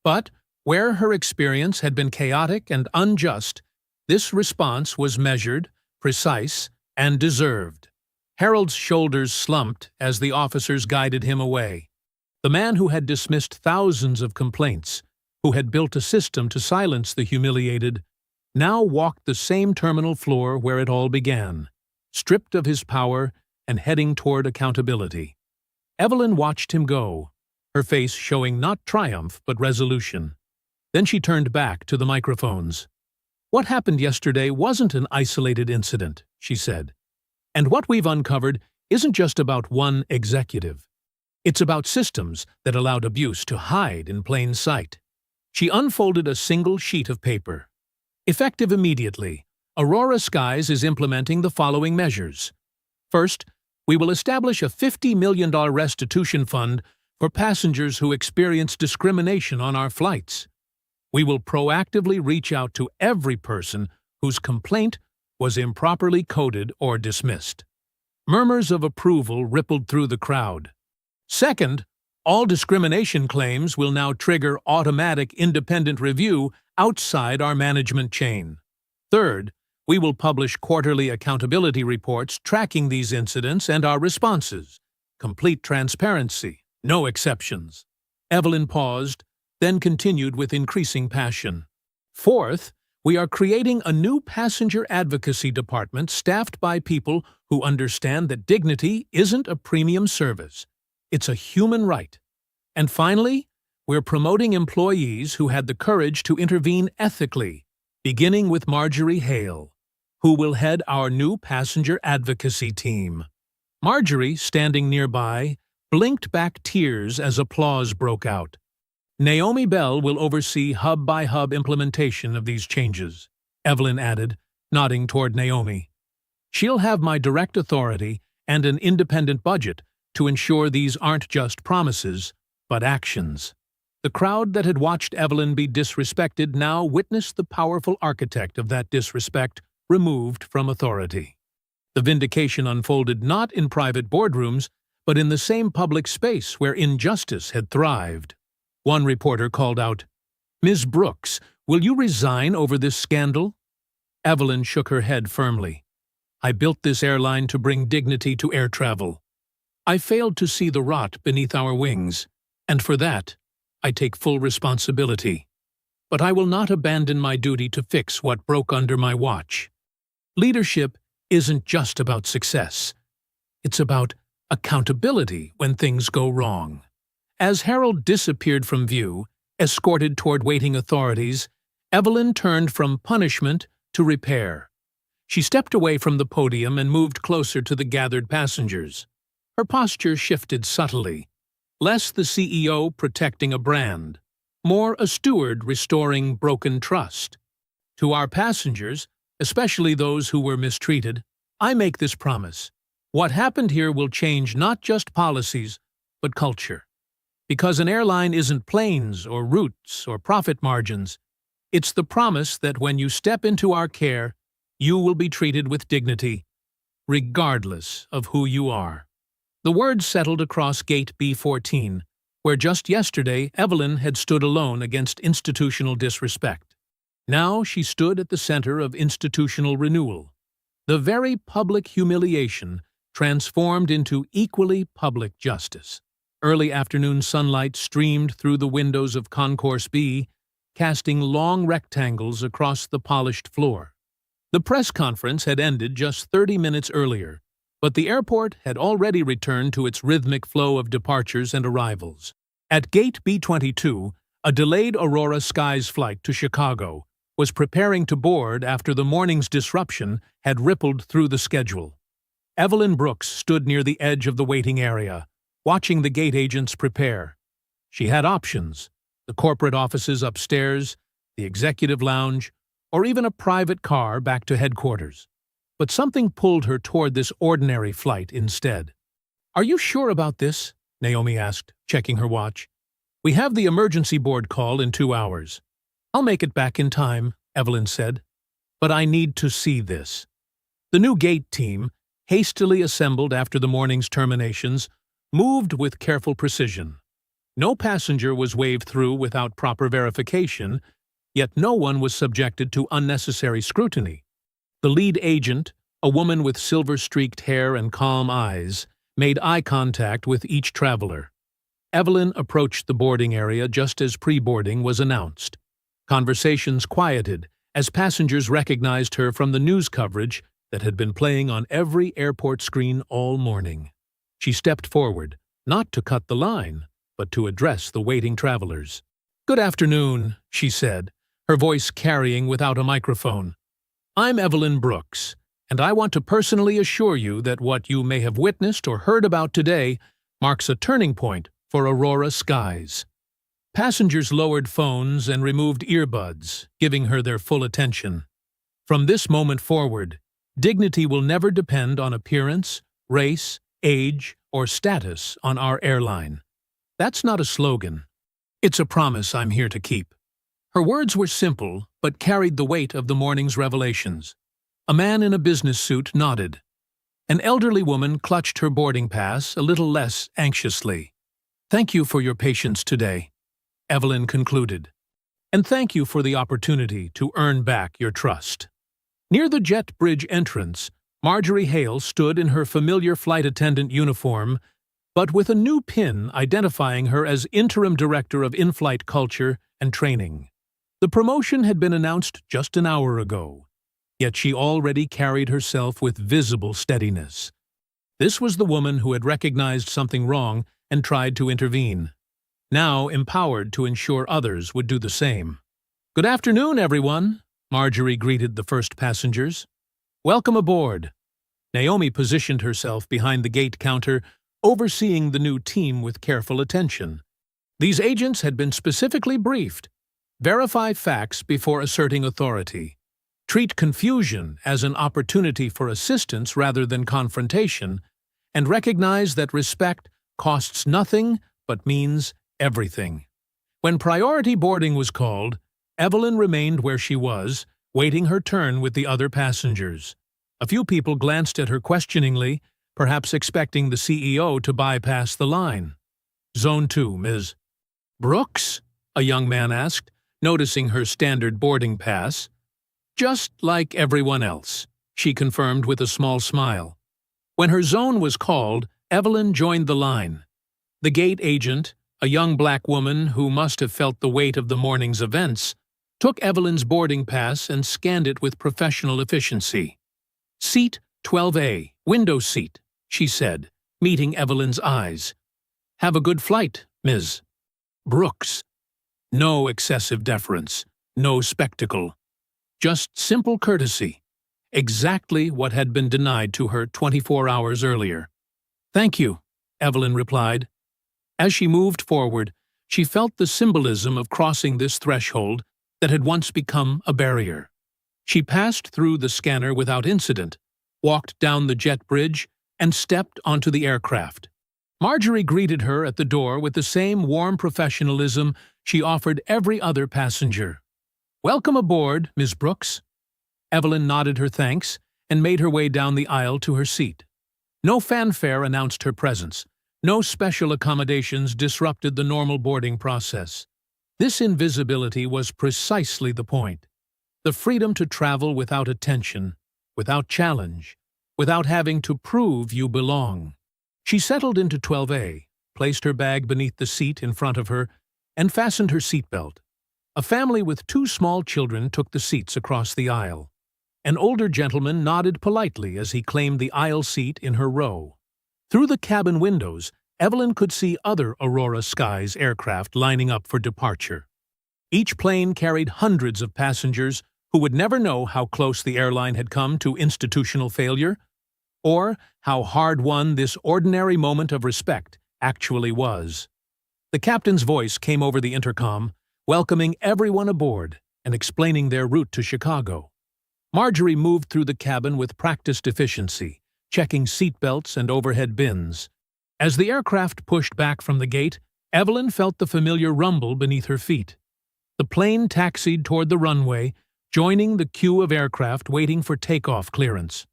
But where her experience had been chaotic and unjust, this response was measured, precise, and deserved. Harold's shoulders slumped as the officers guided him away. The man who had dismissed thousands of complaints, who had built a system to silence the humiliated, now walked the same terminal floor where it all began, stripped of his power and heading toward accountability. Evelyn watched him go, her face showing not triumph but resolution. Then she turned back to the microphones. "What happened yesterday wasn't an isolated incident," she said. "And what we've uncovered isn't just about one executive. It's about systems that allowed abuse to hide in plain sight." She unfolded a single sheet of paper. Effective immediately, Aurora Skies is implementing the following measures. First, we will establish a $50 million restitution fund for passengers who experience discrimination on our flights. We will proactively reach out to every person whose complaint was improperly coded or dismissed. Murmurs of approval rippled through the crowd. Second, all discrimination claims will now trigger automatic independent review outside our management chain. Third, we will publish quarterly accountability reports tracking these incidents and our responses. Complete transparency, no exceptions. Evelyn paused, then continued with increasing passion. Fourth, we are creating a new passenger advocacy department staffed by people who understand that dignity isn't a premium service. It's a human right. And finally, we're promoting employees who had the courage to intervene ethically, beginning with Marjorie Hale, who will head our new passenger advocacy team. Marjorie, standing nearby, blinked back tears as applause broke out. Naomi Bell will oversee hub-by-hub implementation of these changes, Evelyn added, nodding toward Naomi. She'll have my direct authority and an independent budget to ensure these aren't just promises, but actions. The crowd that had watched Evelyn be disrespected now witnessed the powerful architect of that disrespect removed from authority. The vindication unfolded not in private boardrooms, but in the same public space where injustice had thrived. One reporter called out, "Ms. Brooks, will you resign over this scandal?" Evelyn shook her head firmly. "I built this airline to bring dignity to air travel. I failed to see the rot beneath our wings, and for that, I take full responsibility. But I will not abandon my duty to fix what broke under my watch. Leadership isn't just about success. It's about accountability when things go wrong." As Harold disappeared from view, escorted toward waiting authorities, Evelyn turned from punishment to repair. She stepped away from the podium and moved closer to the gathered passengers. Her posture shifted subtly, less the CEO protecting a brand, more a steward restoring broken trust. "To our passengers, especially those who were mistreated, I make this promise. What happened here will change not just policies, but culture. Because an airline isn't planes or routes or profit margins. It's the promise that when you step into our care, you will be treated with dignity, regardless of who you are. The words settled across Gate B14, where just yesterday Evelyn had stood alone against institutional disrespect. Now she stood at the center of institutional renewal. The very public humiliation transformed into equally public justice. Early afternoon sunlight streamed through the windows of Concourse B, casting long rectangles across the polished floor. The press conference had ended just 30 minutes earlier, but the airport had already returned to its rhythmic flow of departures and arrivals. At Gate B22, a delayed Aurora Skies flight to Chicago was preparing to board after the morning's disruption had rippled through the schedule. Evelyn Brooks stood near the edge of the waiting area, watching the gate agents prepare. She had options: the corporate offices upstairs, the executive lounge, or even a private car back to headquarters. But something pulled her toward this ordinary flight instead. "Are you sure about this?" Naomi asked, checking her watch. "We have the emergency board call in 2 hours." "I'll make it back in time," Evelyn said. "But I need to see this." The new gate team, hastily assembled after the morning's terminations, moved with careful precision. No passenger was waved through without proper verification, yet no one was subjected to unnecessary scrutiny. The lead agent, a woman with silver-streaked hair and calm eyes, made eye contact with each traveler. Evelyn approached the boarding area just as pre-boarding was announced. Conversations quieted as passengers recognized her from the news coverage that had been playing on every airport screen all morning. She stepped forward, not to cut the line, but to address the waiting travelers. "Good afternoon," she said, her voice carrying without a microphone. "I'm Evelyn Brooks, and I want to personally assure you that what you may have witnessed or heard about today marks a turning point for Aurora Skies." Passengers lowered phones and removed earbuds, giving her their full attention. From this moment forward, dignity will never depend on appearance, race, age, or status on our airline. That's not a slogan. It's a promise I'm here to keep. Her words were simple, but carried the weight of the morning's revelations. A man in a business suit nodded. An elderly woman clutched her boarding pass a little less anxiously. "Thank you for your patience today," Evelyn concluded. "And thank you for the opportunity to earn back your trust." Near the jet bridge entrance, Marjorie Hale stood in her familiar flight attendant uniform, but with a new pin identifying her as Interim Director of In-Flight Culture and Training. The promotion had been announced just an hour ago, yet she already carried herself with visible steadiness. This was the woman who had recognized something wrong and tried to intervene, now empowered to ensure others would do the same. "Good afternoon, everyone," Marjorie greeted the first passengers. "Welcome aboard." Naomi positioned herself behind the gate counter, overseeing the new team with careful attention. These agents had been specifically briefed. Verify facts before asserting authority. Treat confusion as an opportunity for assistance rather than confrontation, and recognize that respect costs nothing but means everything. When priority boarding was called, Evelyn remained where she was, waiting her turn with the other passengers. A few people glanced at her questioningly, perhaps expecting the CEO to bypass the line. "Zone 2, Ms. Brooks?" a young man asked, noticing her standard boarding pass. "Just like everyone else," she confirmed with a small smile. When her zone was called, Evelyn joined the line. The gate agent, a young black woman who must have felt the weight of the morning's events, took Evelyn's boarding pass and scanned it with professional efficiency. "Seat 12A, window seat," she said, meeting Evelyn's eyes. "Have a good flight, Ms. Brooks." No excessive deference, no spectacle. Just simple courtesy. Exactly what had been denied to her 24 hours earlier. "Thank you," Evelyn replied. As she moved forward, she felt the symbolism of crossing this threshold that had once become a barrier. She passed through the scanner without incident, walked down the jet bridge, and stepped onto the aircraft. Marjorie greeted her at the door with the same warm professionalism she offered every other passenger. "Welcome aboard, Miss Brooks." Evelyn nodded her thanks and made her way down the aisle to her seat. No fanfare announced her presence. No special accommodations disrupted the normal boarding process. This invisibility was precisely the point. The freedom to travel without attention, without challenge, without having to prove you belong. She settled into 12A, placed her bag beneath the seat in front of her, and fastened her seatbelt. A family with 2 small children took the seats across the aisle. An older gentleman nodded politely as he claimed the aisle seat in her row. Through the cabin windows, Evelyn could see other Aurora Skies aircraft lining up for departure. Each plane carried hundreds of passengers who would never know how close the airline had come to institutional failure, or how hard-won this ordinary moment of respect actually was. The captain's voice came over the intercom, welcoming everyone aboard and explaining their route to Chicago. Marjorie moved through the cabin with practiced efficiency, checking seatbelts and overhead bins. As the aircraft pushed back from the gate, Evelyn felt the familiar rumble beneath her feet. The plane taxied toward the runway, joining the queue of aircraft waiting for takeoff clearance.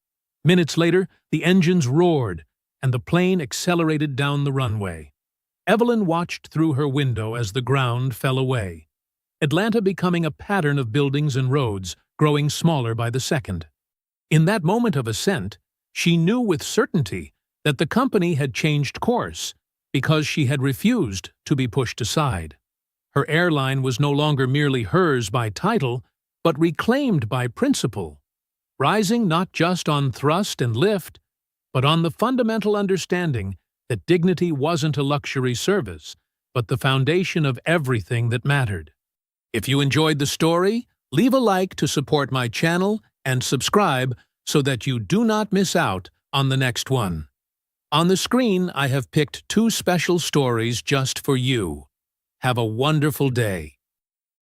Minutes later, the engines roared, and the plane accelerated down the runway. Evelyn watched through her window as the ground fell away, Atlanta becoming a pattern of buildings and roads, growing smaller by the second. In that moment of ascent, she knew with certainty that the company had changed course because she had refused to be pushed aside. Her airline was no longer merely hers by title, but reclaimed by principle, rising not just on thrust and lift, but on the fundamental understanding that dignity wasn't a luxury service, but the foundation of everything that mattered. If you enjoyed the story, leave a like to support my channel and subscribe so that you do not miss out on the next one. On the screen, I have picked 2 special stories just for you. Have a wonderful day.